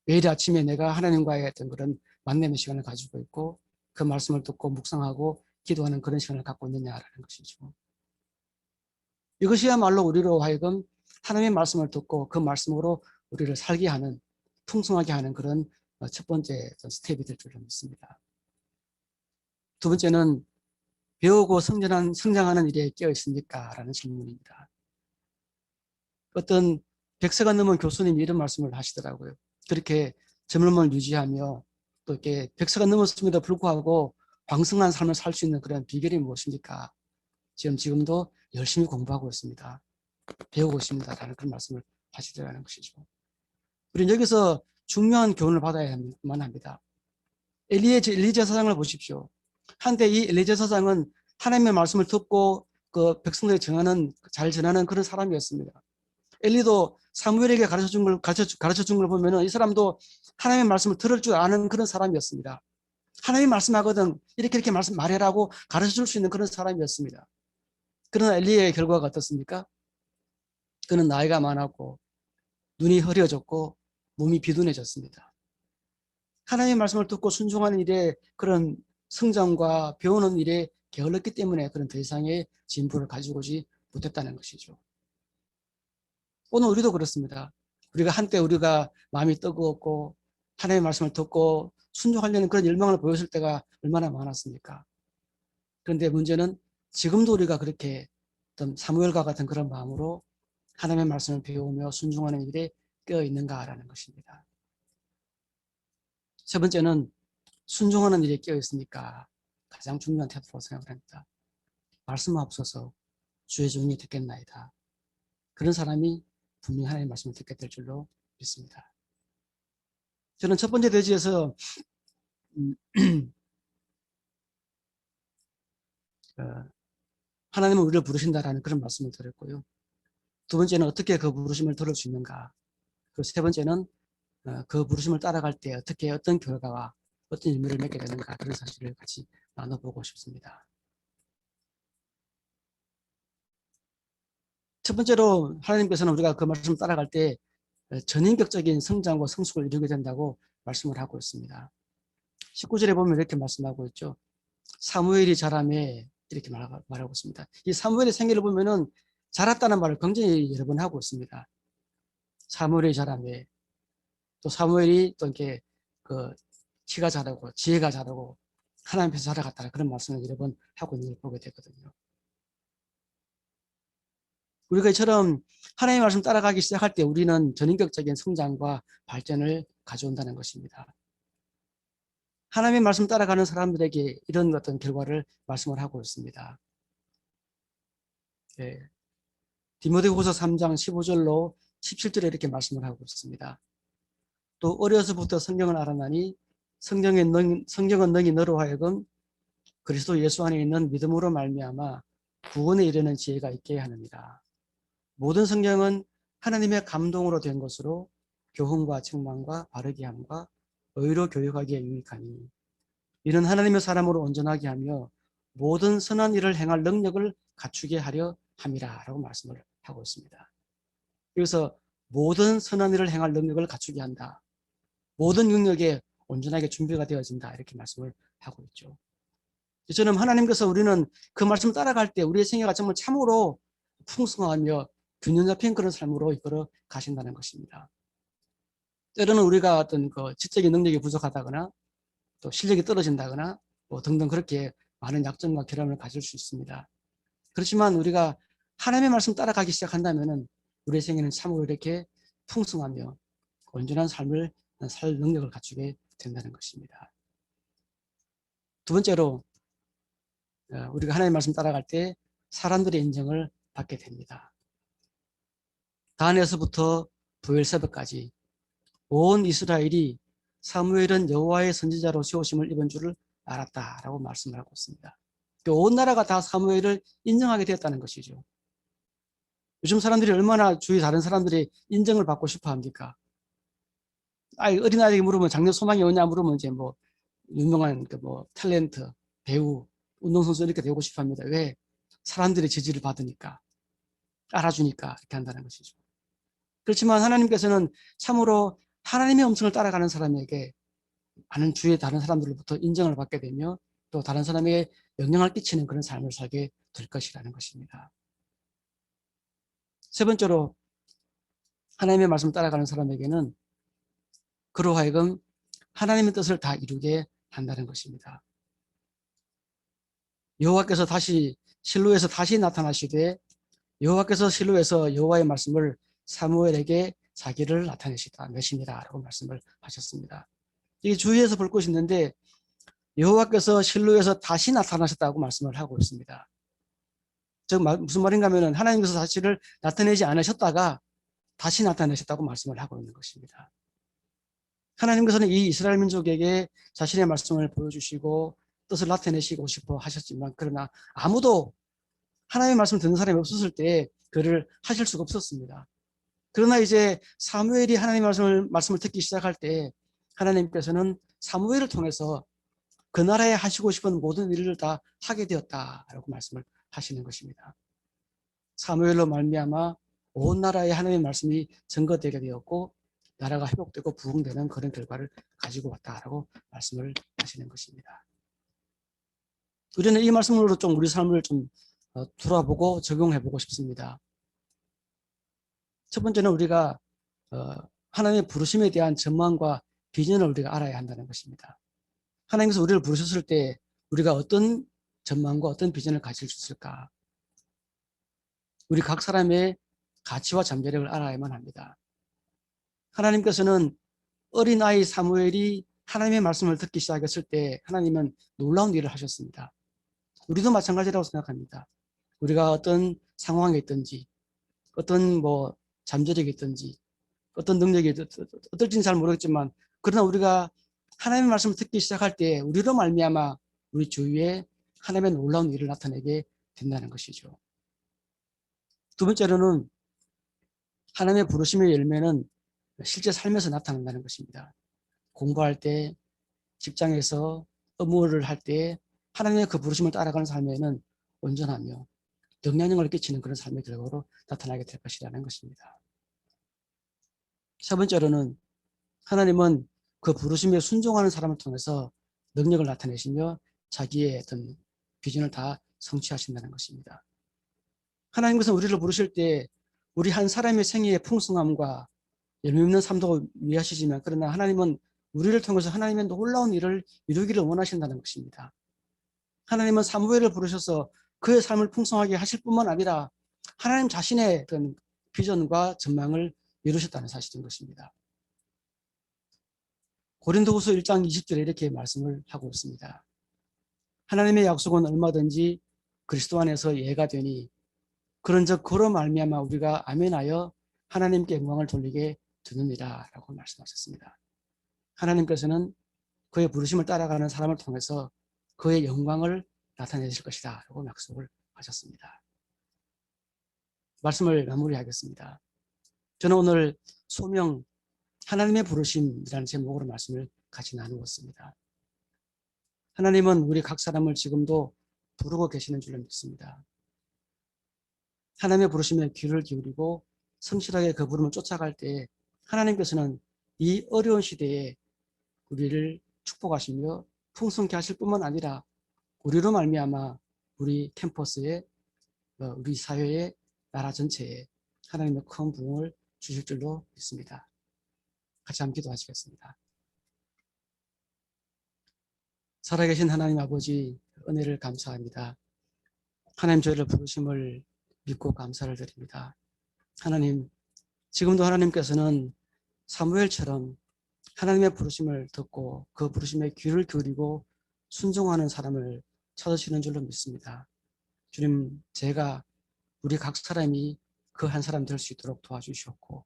매일 아침에 내가 하나님과의 어떤 그런 만남의 시간을 가지고 있고 그 말씀을 듣고 묵상하고 기도하는 그런 시간을 갖고 있느냐라는 것이죠. 이것이야말로 우리로 하여금 하나님의 말씀을 듣고 그 말씀으로 우리를 살게 하는, 풍성하게 하는 그런 첫 번째 스텝이 될 줄로 믿습니다. 두 번째는 배우고 성장하는 일에 끼어 있습니까? 라는 질문입니다. 어떤 100세가 넘은 교수님이 이런 말씀을 하시더라고요. 그렇게 젊음을 유지하며 또 이렇게 100세가 넘었음에도 불구하고 왕성한 삶을 살 수 있는 그런 비결이 무엇입니까? 지금도 열심히 공부하고 있습니다. 배우고 있습니다. 라는 그런 말씀을 하시더라는 것이죠. 우리는 여기서 중요한 교훈을 받아야만 합니다. 엘리제 사장을 보십시오. 한때 이 엘리제 사장은 하나님의 말씀을 듣고 그 백성들이 잘 전하는 그런 사람이었습니다. 엘리도 사무엘에게 가르쳐 준 걸 보면은 이 사람도 하나님의 말씀을 들을 줄 아는 그런 사람이었습니다. 하나님이 말씀하거든 이렇게 말해라고 가르쳐 줄 수 있는 그런 사람이었습니다. 그러나 엘리의 결과가 어떻습니까? 그는 나이가 많았고 눈이 흐려졌고 몸이 비둔해졌습니다. 하나님의 말씀을 듣고 순종하는 일에 그런 성장과 배우는 일에 게을렀기 때문에 그런 더 이상의 진보를 가지고 오지 못했다는 것이죠. 오늘 우리도 그렇습니다. 한때 우리가 마음이 뜨거웠고 하나님의 말씀을 듣고 순종하려는 그런 열망을 보였을 때가 얼마나 많았습니까? 그런데 문제는 지금도 우리가 그렇게 어떤 사무엘과 같은 그런 마음으로 하나님의 말씀을 배우며 순종하는 일에 깨어 있는가라는 것입니다. 세 번째는 순종하는 일에 깨어 있으니까 가장 중요한 태도로 생각을 합니다. 말씀하옵소서 주의 종이 듣겠나이다. 그런 사람이 분명히 하나님의 말씀을 듣게 될 줄로 믿습니다. 저는 첫 번째 대지에서 하나님은 우리를 부르신다라는 그런 말씀을 드렸고요. 두 번째는 어떻게 그 부르심을 들을 수 있는가. 그리고 세 번째는 그 부르심을 따라갈 때 어떤 결과와 어떤 의미를 맺게 되는가 그런 사실을 같이 나눠보고 싶습니다. 첫 번째로 하나님께서는 우리가 그 말씀을 따라갈 때 전인격적인 성장과 성숙을 이루게 된다고 말씀을 하고 있습니다. 19절에 보면 이렇게 말씀하고 있죠. 사무엘이 자라매 이렇게 말하고 있습니다. 이 사무엘의 생애를 보면은 자랐다는 말을 굉장히 여러 번 하고 있습니다. 사무엘이 자라매 또 사무엘이 또 이렇게 그 키가 자라고 지혜가 자라고 하나님 앞에서 자라갔다 그런 말씀을 여러 번 하고 있는 걸 보게 되거든요. 우리가 이처럼 하나님의 말씀 따라가기 시작할 때 우리는 전인격적인 성장과 발전을 가져온다는 것입니다. 하나님의 말씀 따라가는 사람들에게 이런 어떤 결과를 말씀을 하고 있습니다. 네. 디모데후서 3장 15절로 17절에 이렇게 말씀을 하고 있습니다. 또 어려서부터 성경을 알아나니 성경은 능히 너로 하여금 그리스도 예수 안에 있는 믿음으로 말미암아 구원에 이르는 지혜가 있게 하느니라. 모든 성경은 하나님의 감동으로 된 것으로 교훈과 책망과 바르게 함과 의로 교육하기에 유익하니 이는 하나님의 사람으로 온전하게 하며 모든 선한 일을 행할 능력을 갖추게 하려 함이라 라고 말씀을 하고 있습니다. 그래서 모든 선한 일을 행할 능력을 갖추게 한다. 모든 영역에 온전하게 준비가 되어진다. 이렇게 말씀을 하고 있죠. 이처럼 하나님께서 우리는 그 말씀을 따라갈 때 우리의 생애가 정말 참으로 풍성하며 균형 잡힌 그런 삶으로 이끌어 가신다는 것입니다. 때로는 우리가 어떤 그 지적인 능력이 부족하다거나 또 실력이 떨어진다거나 뭐 등등 그렇게 많은 약점과 결함을 가질 수 있습니다. 그렇지만 우리가 하나님의 말씀 따라가기 시작한다면은 우리의 생애는 참으로 이렇게 풍성하며 온전한 삶을 살 능력을 갖추게 된다는 것입니다. 두 번째로 우리가 하나님의 말씀 따라갈 때 사람들의 인정을 받게 됩니다. 단에서부터 브엘세바까지 온 이스라엘이 사무엘은 여호와의 선지자로 세우심을 입은 줄을 알았다라고 말씀을 하고 있습니다. 온 나라가 다 사무엘을 인정하게 되었다는 것이죠. 요즘 사람들이 얼마나 주위 다른 사람들이 인정을 받고 싶어 합니까? 어린아이에게 물으면 장래 소망이 뭐냐 물으면 이제 뭐 유명한 뭐 탤런트, 배우, 운동선수 이렇게 되고 싶어 합니다. 왜? 사람들의 지지를 받으니까, 알아주니까 이렇게 한다는 것이죠. 그렇지만 하나님께서는 참으로 하나님의 음성을 따라가는 사람에게 많은 주위의 다른 사람들로부터 인정을 받게 되며 또 다른 사람에게 영향을 끼치는 그런 삶을 살게 될 것이라는 것입니다. 세 번째로 하나님의 말씀을 따라가는 사람에게는 그로 하여금 하나님의 뜻을 다 이루게 한다는 것입니다. 여호와께서 다시 실로에서 다시 나타나시되 여호와께서 실로에서 여호와의 말씀을 사무엘에게 자기를 나타내시다 내시니라라고 말씀을 하셨습니다. 이게 주위에서 볼 것이 있는데 여호와께서 실로에서 다시 나타나셨다고 말씀을 하고 있습니다. 즉 무슨 말인가 하면 하나님께서 자신을 나타내지 않으셨다가 다시 나타내셨다고 말씀을 하고 있는 것입니다. 하나님께서는 이 이스라엘 민족에게 자신의 말씀을 보여주시고 뜻을 나타내시고 싶어 하셨지만 그러나 아무도 하나님의 말씀을 듣는 사람이 없었을 때 그를 하실 수가 없었습니다. 그러나 이제 사무엘이 하나님의 말씀을 듣기 시작할 때 하나님께서는 사무엘을 통해서 그 나라에 하시고 싶은 모든 일을 다 하게 되었다라고 말씀을 하시는 것입니다. 사무엘로 말미암아 온 나라에 하나님의 말씀이 증거되게 되었고 나라가 회복되고 부흥되는 그런 결과를 가지고 왔다라고 말씀을 하시는 것입니다. 우리는 이 말씀으로 좀 우리 삶을 좀 돌아보고 적용해보고 싶습니다. 첫 번째는 우리가 하나님의 부르심에 대한 전망과 비전을 우리가 알아야 한다는 것입니다. 하나님께서 우리를 부르셨을 때 우리가 어떤 전망과 어떤 비전을 가질 수 있을까? 우리 각 사람의 가치와 잠재력을 알아야만 합니다. 하나님께서는 어린아이 사무엘이 하나님의 말씀을 듣기 시작했을 때 하나님은 놀라운 일을 하셨습니다. 우리도 마찬가지라고 생각합니다. 우리가 어떤 상황에 있든지 어떤 잠재력이 있든지 어떤 능력이 어떨지는 잘 모르겠지만 그러나 우리가 하나님의 말씀을 듣기 시작할 때 우리로 말미암아 우리 주위에 하나님의 놀라운 일을 나타내게 된다는 것이죠. 두 번째로는 하나님의 부르심의 열매는 실제 삶에서 나타난다는 것입니다. 공부할 때, 직장에서 업무를 할 때 하나님의 그 부르심을 따라가는 삶에는 온전하며 영향력을 끼치는 그런 삶의 결과로 나타나게 될 것이라는 것입니다. 세 번째로는 하나님은 그 부르심에 순종하는 사람을 통해서 능력을 나타내시며 자기의 어떤 비전을 다 성취하신다는 것입니다. 하나님께서 우리를 부르실 때 우리 한 사람의 생애의 풍성함과 열매 있는 삶도 위하시지만 그러나 하나님은 우리를 통해서 하나님의 놀라운 일을 이루기를 원하신다는 것입니다. 하나님은 사무엘을 부르셔서 그의 삶을 풍성하게 하실 뿐만 아니라 하나님 자신의 그런 비전과 전망을 이루셨다는 사실인 것입니다. 고린도후서 1장 20절에 이렇게 말씀을 하고 있습니다. 하나님의 약속은 얼마든지 그리스도 안에서 예가 되니 그런즉 그로 말미암아 우리가 아멘하여 하나님께 영광을 돌리게 되느니라 라고 말씀하셨습니다. 하나님께서는 그의 부르심을 따라가는 사람을 통해서 그의 영광을 나타내실 것이다 라고 약속을 하셨습니다. 말씀을 마무리하겠습니다. 저는 오늘 소명 하나님의 부르심이라는 제목으로 말씀을 같이 나누었습니다. 하나님은 우리 각 사람을 지금도 부르고 계시는 줄로 믿습니다. 하나님의 부르심에 귀를 기울이고 성실하게 그 부름을 쫓아갈 때 하나님께서는 이 어려운 시대에 우리를 축복하시며 풍성케 하실 뿐만 아니라 우리로 말미암아 우리 캠퍼스에 우리 사회에 나라 전체에 하나님의 큰 부흥을 주실 줄로 믿습니다. 같이 한번 기도하시겠습니다. 살아계신 하나님 아버지 은혜를 감사합니다. 하나님 저희를 부르심을 믿고 감사를 드립니다. 하나님 지금도 하나님께서는 사무엘처럼 하나님의 부르심을 듣고 그 부르심에 귀를 기울이고 순종하는 사람을 찾으시는 줄로 믿습니다. 주님 제가 우리 각 사람이 그 한 사람 될 수 있도록 도와주시옵고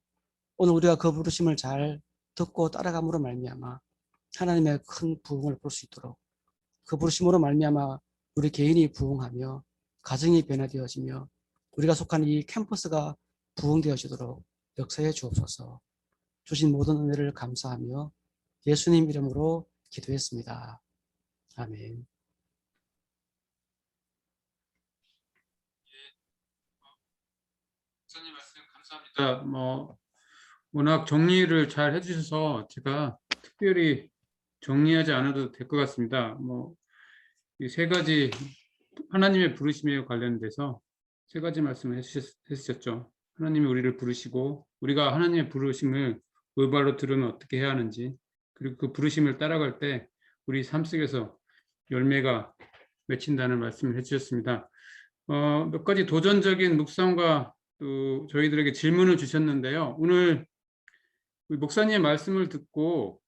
오늘 우리가 그 부르심을 잘 듣고 따라감으로 말미암아 하나님의 큰 부흥을 볼 수 있도록 그 부르심으로 말미암아 우리 개인이 부흥하며 가정이 변화되어지며 우리가 속한 이 캠퍼스가 부흥되어지도록 역사해 주옵소서. 주신 모든 은혜를 감사하며 예수님 이름으로 기도했습니다. 아멘. 목사님 말씀 감사합니다. 워낙 정리를 잘 해주셔서 제가 특별히 정리하지 않아도 될 것 같습니다. 이 세 가지 하나님의 부르심에 관련돼서 세 가지 말씀을 해주셨죠. 하나님이 우리를 부르시고 우리가 하나님의 부르심을 올바로 들으면 어떻게 해야 하는지 그리고 그 부르심을 따라갈 때 우리 삶 속에서 열매가 맺힌다는 말씀을 해주셨습니다. 몇 가지 도전적인 묵상과 또 저희들에게 질문을 주셨는데요. 오늘 우리 목사님의 말씀을 듣고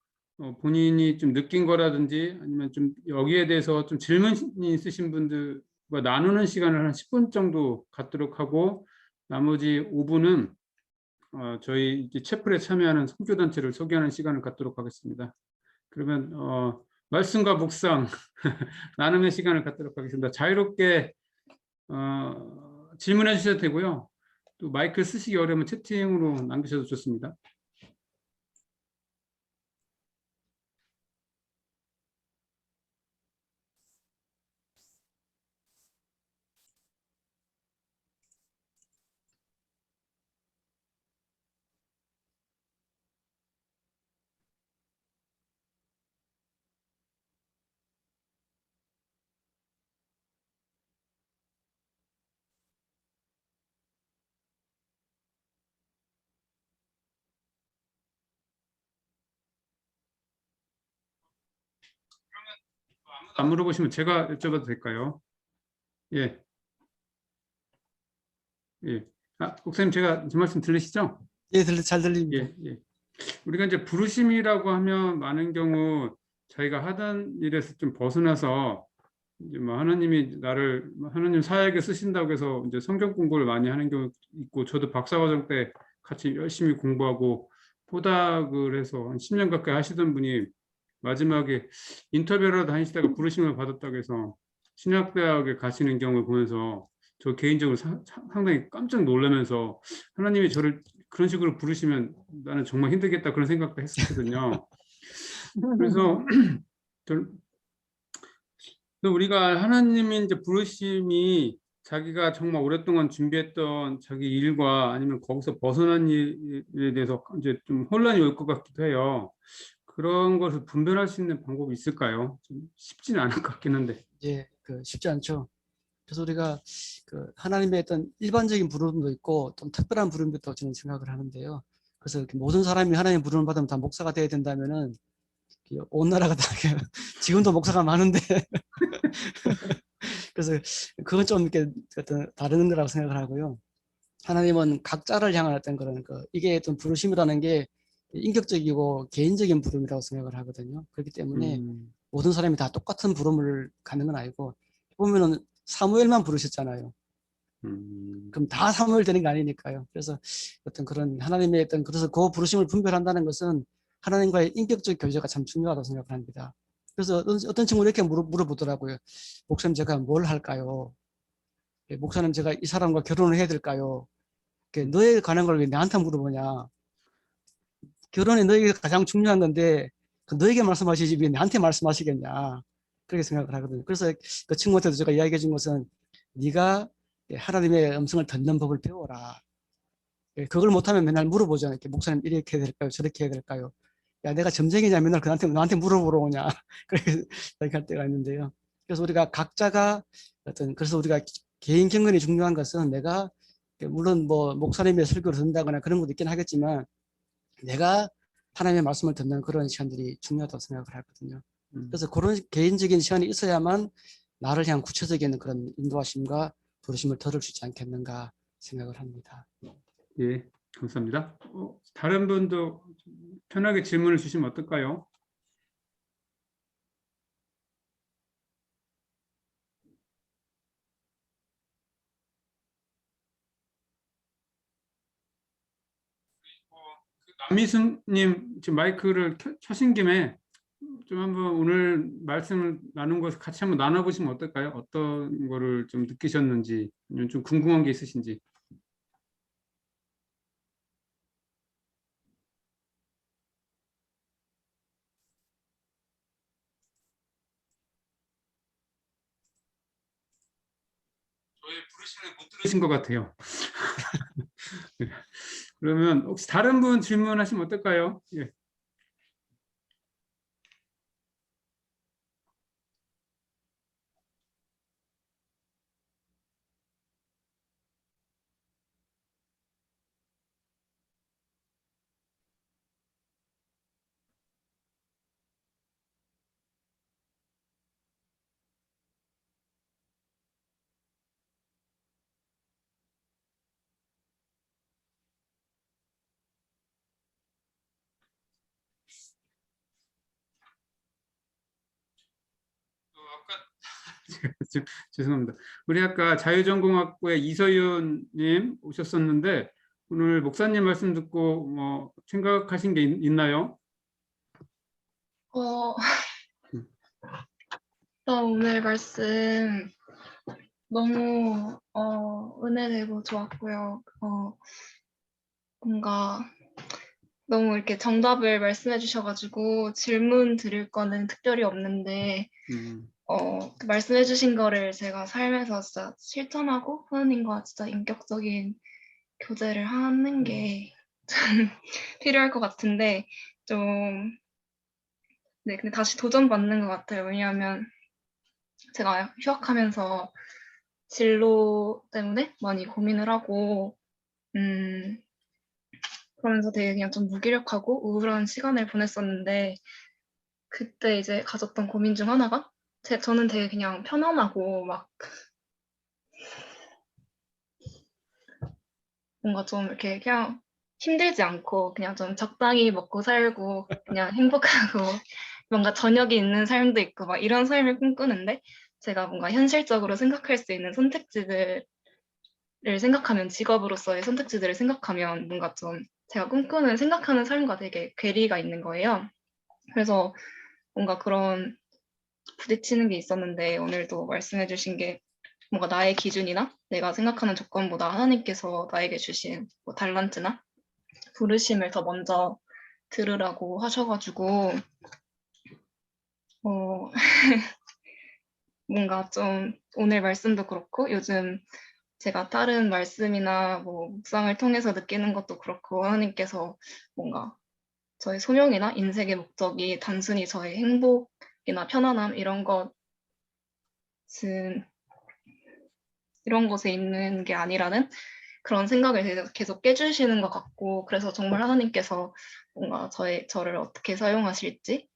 본인이 좀 느낀 거라든지 아니면 좀 여기에 대해서 좀 질문이 있으신 분들과 나누는 시간을 한 10분 정도 갖도록 하고 나머지 5분은 저희 이제 채플에 참여하는 선교단체를 소개하는 시간을 갖도록 하겠습니다. 그러면 말씀과 묵상 나눔의 시간을 갖도록 하겠습니다. 자유롭게 질문해 주셔도 되고요. 또 마이크 쓰시기 어려우면 채팅으로 남기셔도 좋습니다. 아무도 안 물어보시면 제가 여쭤봐도 될까요? 예, 예. 목사님 제가 제 말씀 들리시죠? 예, 잘 들립니다. 예, 예. 우리가 이제 부르심이라고 하면 많은 경우 자기가 하던 일에서 좀 벗어나서 이제 뭐 하나님 사역에 쓰신다고 해서 이제 성경 공부를 많이 하는 경우 있고, 저도 박사과정 때 같이 열심히 공부하고 포닥을 해서 한 10년 가까이 하시던 분이 마지막에 인터뷰를 다니시다가 부르심을 받았다고 해서 신학대학에 가시는 경우를 보면서 저 개인적으로 상당히 깜짝 놀라면서, 하나님이 저를 그런 식으로 부르시면 나는 정말 힘들겠다 그런 생각도 했었거든요. 그래서 우리가 하나님이 이제 부르심이 자기가 정말 오랫동안 준비했던 자기 일과 아니면 거기서 벗어난 일에 대해서 이제 좀 혼란이 올 것 같기도 해요. 그런 것을 분별할 수 있는 방법이 있을까요? 좀 쉽지는 않을 것 같긴 한데. 예, 쉽지 않죠. 그래서 우리가 하나님의 어떤 일반적인 부름도 있고 좀 특별한 부름도 있다고 저는 생각을 하는데요. 그래서 이렇게 모든 사람이 하나님의 부름을 받으면 다 목사가 돼야 된다면은 온 나라가 다 지금도 목사가 많은데 그래서 그건 좀 이렇게 어떤 다른 거라고 생각을 하고요. 하나님은 각자를 향한 어떤 그런 이게 어떤 부르심이라는 게 인격적이고 개인적인 부름이라고 생각을 하거든요. 그렇기 때문에 음, 모든 사람이 다 똑같은 부름을 갖는 건 아니고, 보면은 사무엘만 부르셨잖아요. 음, 그럼 다 사무엘 되는 게 아니니까요. 그래서 어떤 그런 하나님의 그래서 그 부르심을 분별한다는 것은 하나님과의 인격적 교제가 참 중요하다고 생각을 합니다. 그래서 어떤 친구는 이렇게 물어보더라고요. 목사님, 제가 뭘 할까요? 목사님, 제가 이 사람과 결혼을 해야 될까요? 너에 관한 걸 왜 나한테 물어보냐? 결혼이 너에게 가장 중요한 건데 너에게 말씀하시지 왜 나한테 말씀하시겠냐? 그렇게 생각을 하거든요. 그래서 그 친구한테도 제가 이야기해 준 것은, 네가 하나님의 음성을 듣는 법을 배워라. 그걸 못하면 맨날 물어보잖아요. 목사님, 이렇게 해야 될까요? 저렇게 해야 될까요? 야, 내가 점쟁이냐? 맨날 나한테 물어보러 오냐? 그렇게 할 때가 있는데요. 그래서 우리가 각자가 그래서 우리가 개인 경건이 중요한 것은, 내가 물론 뭐 목사님의 설교를 듣는다거나 그런 것도 있긴 하겠지만, 내가 하나님의 말씀을 듣는 그런 시간들이 중요하다고 생각을 하거든요. 음. 그래서 그런 개인적인 시간이 있어야만 나를 향한 구체적인 그런 인도하심과 부르심을 들을 수 있지 않겠는가 생각을 합니다. 예, 감사합니다. 다른 분도 편하게 질문을 주시면 어떨까요? 남미순님 지금 마이크를 켜신 김에 좀 한번 오늘 말씀을 나눈 것을 같이 한번 나눠보시면 어떨까요? 어떤 거를 좀 느끼셨는지, 아니면 좀 궁금한 게 있으신지. 저의 부르심을 못 들으신 것 같아요. 그러면 혹시 다른 분 질문하시면 어떨까요? 예. 죄송합니다. 우리 아까 자유전공학부의 이서윤님 오셨었는데 오늘 목사님 말씀 듣고 뭐 생각하신 게 있나요? 어, 오늘 말씀 너무 은혜되고 좋았고요. 뭔가 너무 이렇게 정답을 말씀해 주셔가지고 질문 드릴 거는 특별히 없는데 그 말씀해 주신 거를 제가 삶에서 진짜 실천하고 하나님과 진짜 인격적인 교제를 하는 게 필요할 것 같은데 좀 네, 근데 다시 도전받는 것 같아요. 왜냐하면 제가 휴학하면서 진로 때문에 많이 고민을 하고 그러면서 되게 그냥 좀 무기력하고 우울한 시간을 보냈었는데 그때 이제 가졌던 고민 중 하나가 저는 되게 그냥 편안하고 막 뭔가 좀 이렇게 그냥 힘들지 않고 그냥 좀 적당히 먹고 살고 그냥 행복하고 뭔가 저녁이 있는 삶도 있고 막 이런 삶을 꿈꾸는데 제가 뭔가 현실적으로 생각할 수 있는 선택지들을 생각하면 직업으로서의 선택지들을 생각하면 뭔가 좀 제가 꿈꾸는 생각하는 삶과 되게 괴리가 있는 거예요. 그래서 뭔가 그런 부딪히는 게 있었는데 오늘도 말씀해 주신 게 뭔가 나의 기준이나 내가 생각하는 조건보다 하나님께서 나에게 주신 뭐 달란트나 부르심을 더 먼저 들으라고 하셔가지고 뭔가 좀 오늘 말씀도 그렇고 요즘 제가 다른 말씀이나 뭐 묵상을 통해서 느끼는 것도 그렇고 하나님께서 뭔가 저의 소명이나 인생의 목적이 단순히 저의 행복이나 편안함 이런 것에 있는 게 아니라는 그런 생각을 계속 깨주시는 것 같고 그래서 정말 하나님께서 뭔가 저를 어떻게 사용하실지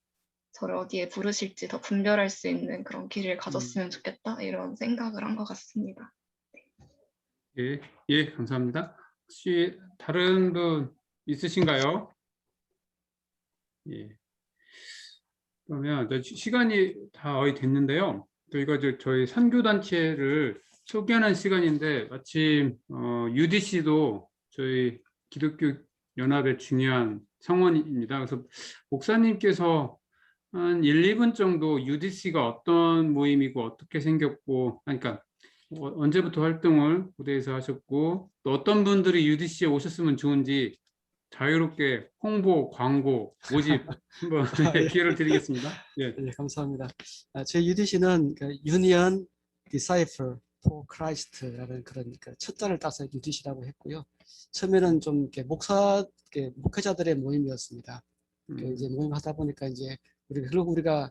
저를 어디에 부르실지 더 분별할 수 있는 그런 길을 가졌으면 좋겠다 이런 생각을 한 것 같습니다. 예, 예, 감사합니다. 혹시 다른 분 있으신가요? 예. 그러면 시간이 다 거의 됐는데요. 저희가 저희 선교단체를 소개하는 시간인데 마침 UDC도 저희 기독교 연합의 중요한 성원입니다. 그래서 목사님께서 한 1, 2분 정도 UDC가 어떤 모임이고 어떻게 생겼고 그러니까 언제부터 활동을 고대에서 하셨고 또 어떤 분들이 UDC에 오셨으면 좋은지 자유롭게 홍보, 광고, 모집 한번 예. 기회를 드리겠습니다. 예. 네, 감사합니다. 저희 UDC는 그 Union Disciple for Christ라는 그런 첫 자를 따서 UDC라고 했고요. 처음에는 좀 이렇게 목회자들의 모임이었습니다. 이제 모임하다 보니까 이제 결국 우리가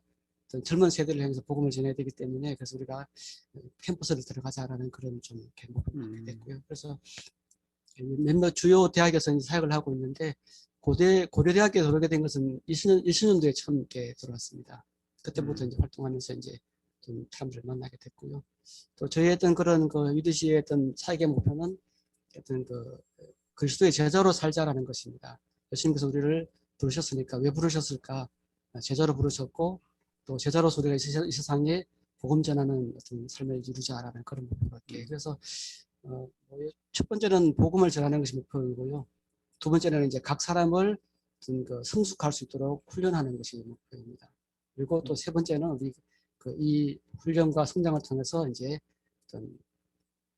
젊은 세대를 향해서 복음을 전해야 되기 때문에 그래서 우리가 캠퍼스를 들어가자라는 그런 좀 이렇게 목표가 됐고요. 그래서 몇몇 주요 대학에서 이제 사역을 하고 있는데 고려대학에 들어오게 된 것은 20년도에 처음 이렇게 들어왔습니다. 그때부터 이제 활동하면서 이제 좀 사람들을 만나게 됐고요. 또 저희 어떤 그런 UDC의 어떤 사역의 목표는 어떤 그리스도의 제자로 살자라는 것입니다. 예수님께서 우리를 부르셨으니까 왜 부르셨을까? 제자로 부르셨고 또 제자로서 우리가 이 세상에 복음 전하는 어떤 삶을 이루자라는 그런 목표로 할게요. 그래서 첫 번째는 복음을 전하는 것이 목표이고요. 두 번째는 이제 각 사람을 성숙할 수 있도록 훈련하는 것이 목표입니다. 그리고 또 세 번째는 우리 이 훈련과 성장을 통해서 이제 어떤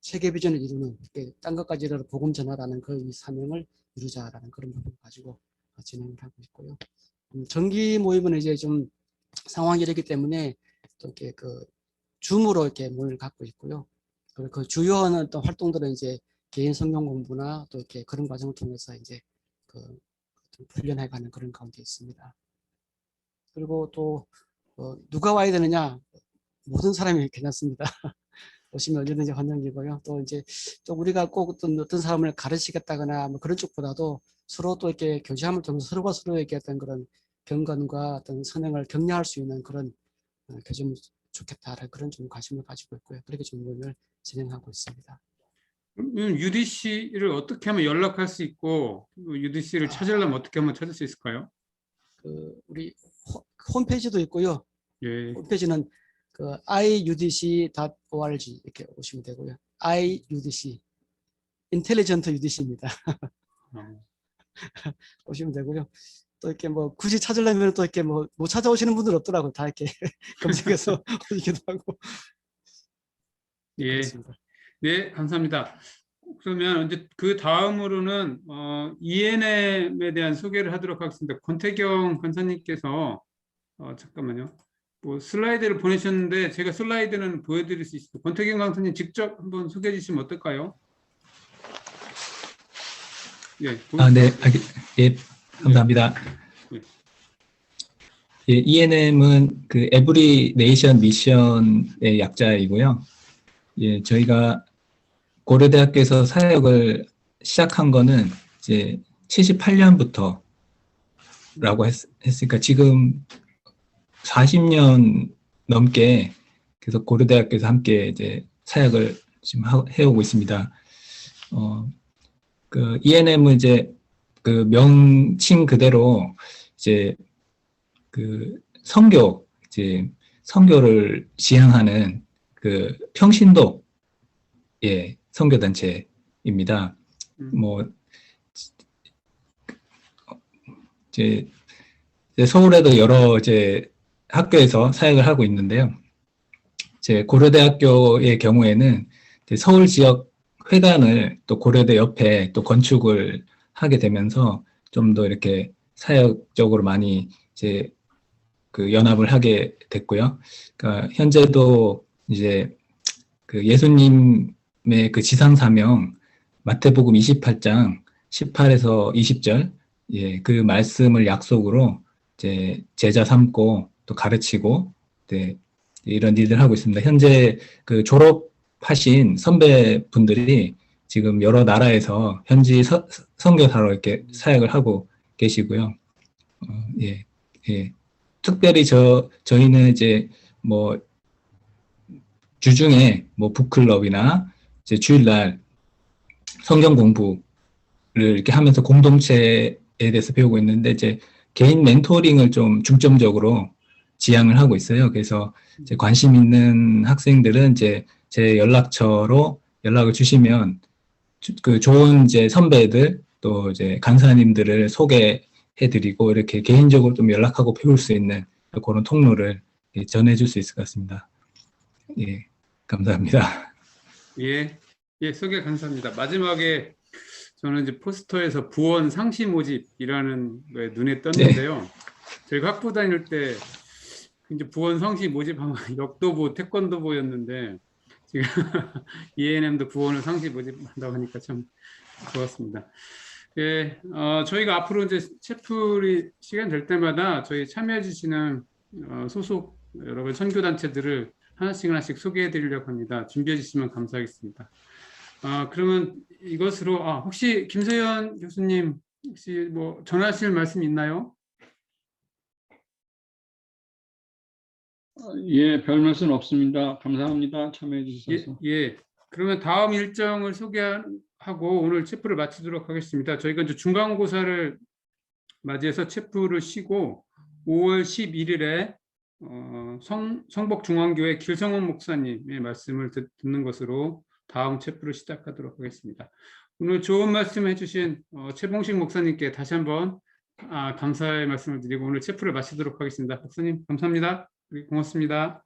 세계 비전을 이루는 딴 것까지 이르러 복음 전하라는 이 사명을 이루자라는 그런 목표를 가지고 진행을 하고 있고요. 정기 모임은 이제 좀 상황이 이르기 때문에 또 이렇게 줌으로 이렇게 모임을 갖고 있고요. 그 주요한 어떤 활동들은 이제 개인 성경 공부나 또 이렇게 그런 과정을 통해서 이제 훈련해가는 그런 가운데 있습니다. 그리고 또 누가 와야 되느냐? 모든 사람이 괜찮습니다. 오시면 언제든지 환영이고요. 또 이제 또 우리가 꼭 어떤 사람을 가르치겠다거나 뭐 그런 쪽보다도 서로 또 이렇게 교제함을 통해서 서로가 서로에게 어떤 그런 경건과 어떤 선행을 격려할 수 있는 그런 교제면 좋겠다라는 그런 좀 관심을 가지고 있고요. 그렇게 좀 모임을 진행하고 있습니다. UDC를 어떻게 하면 연락할 수 있고 UDC를 찾으려면 어떻게 하면 찾을 수 있을까요? 우리 홈페이지도 있고요. 예. 홈페이지는 그 iudc.org 이렇게 오시면 되고요. iudc 인텔리전트 UDC입니다. 어, 오시면 되고요. 또 이렇게 뭐 굳이 찾으려면 또 이렇게 뭐 못 찾아오시는 분들 없더라고요. 다 이렇게 검색해서 오시기도 하고. 예, 그렇습니다. 네, 감사합니다. 그러면 이제 그 다음으로는 ENM에 대한 소개를 하도록 하겠습니다. 권태경 간사님께서 잠깐만요. 뭐 슬라이드를 보내셨는데 제가 슬라이드는 보여드릴 수 있습니다. 권태경 강사님 직접 한번 소개해 주시면 어떨까요? 예, 네, 예, 감사합니다. 예. 예, ENM은 그 에브리 네이션 미션의 약자이고요. 예, 저희가 고려대학교에서 사역을 시작한 거는 이제 78년부터라고 했으니까 지금 40년 넘게 계속 고려대학교에서 함께 이제 사역을 지금 해오고 있습니다. 그 ENM은 이제 그 명칭 그대로 이제 그 선교를 지향하는 그 평신도 선교 단체입니다. 뭐 이제 서울에도 여러 이제 학교에서 사역을 하고 있는데요. 이제 고려대학교의 경우에는 이제 서울 지역 회관을 또 고려대 옆에 또 건축을 하게 되면서 좀 더 이렇게 사역적으로 많이 이제 그 연합을 하게 됐고요. 그러니까 현재도 이제 그 예수님의 그 지상 사명 마태복음 28장 18에서 20절 그 말씀을 약속으로 이제 제자 삼고 또 가르치고 이런 일들 하고 있습니다. 현재 그 졸업하신 선배분들이 지금 여러 나라에서 현지 선교사로 이렇게 사역을 하고 계시고요. 특별히 저희는 이제 뭐 주중에 뭐 북클럽이나 이제 주일날 성경 공부를 이렇게 하면서 공동체에 대해서 배우고 있는데 이제 개인 멘토링을 좀 중점적으로 지향을 하고 있어요. 그래서 이제 관심 있는 학생들은 이제 제 연락처로 연락을 주시면 그 좋은 이제 선배들 또 이제 간사님들을 소개해드리고 이렇게 개인적으로 좀 연락하고 배울 수 있는 그런 통로를 전해줄 수 있을 것 같습니다. 예, 감사합니다. 예, 소개 감사합니다. 마지막에 저는 이제 포스터에서 부원 상시 모집이라는 거에 눈에 떴는데요. 저희가 학부 다닐 때 이제 부원 상시 모집하면 역도부, 태권도부였는데 지금 ENM도 부원을 상시 모집한다고 하니까 참 좋았습니다. 예, 저희가 앞으로 이제 채플이 시간 될 때마다 저희 참여해 주시는 소속 여러 가지 선교단체들을 하나씩 소개해 드리려고 합니다. 준비해 주시면 감사하겠습니다. 그러면 이것으로 혹시 김세현 교수님 혹시 뭐 전하실 말씀 있나요? 예, 별 말씀 없습니다. 감사합니다. 참여해 주셔서. 예. 그러면 다음 일정을 소개하고 오늘 체프를 마치도록 하겠습니다. 저희가 이제 중간고사를 맞이해서 체프를 쉬고 5월 11일에 성복중앙교회 길성원 목사님의 말씀을 듣는 것으로 다음 체프를 시작하도록 하겠습니다. 오늘 좋은 말씀 해주신 최봉식 목사님께 다시 한번 감사의 말씀을 드리고 오늘 체프를 마치도록 하겠습니다. 목사님 감사합니다. 고맙습니다.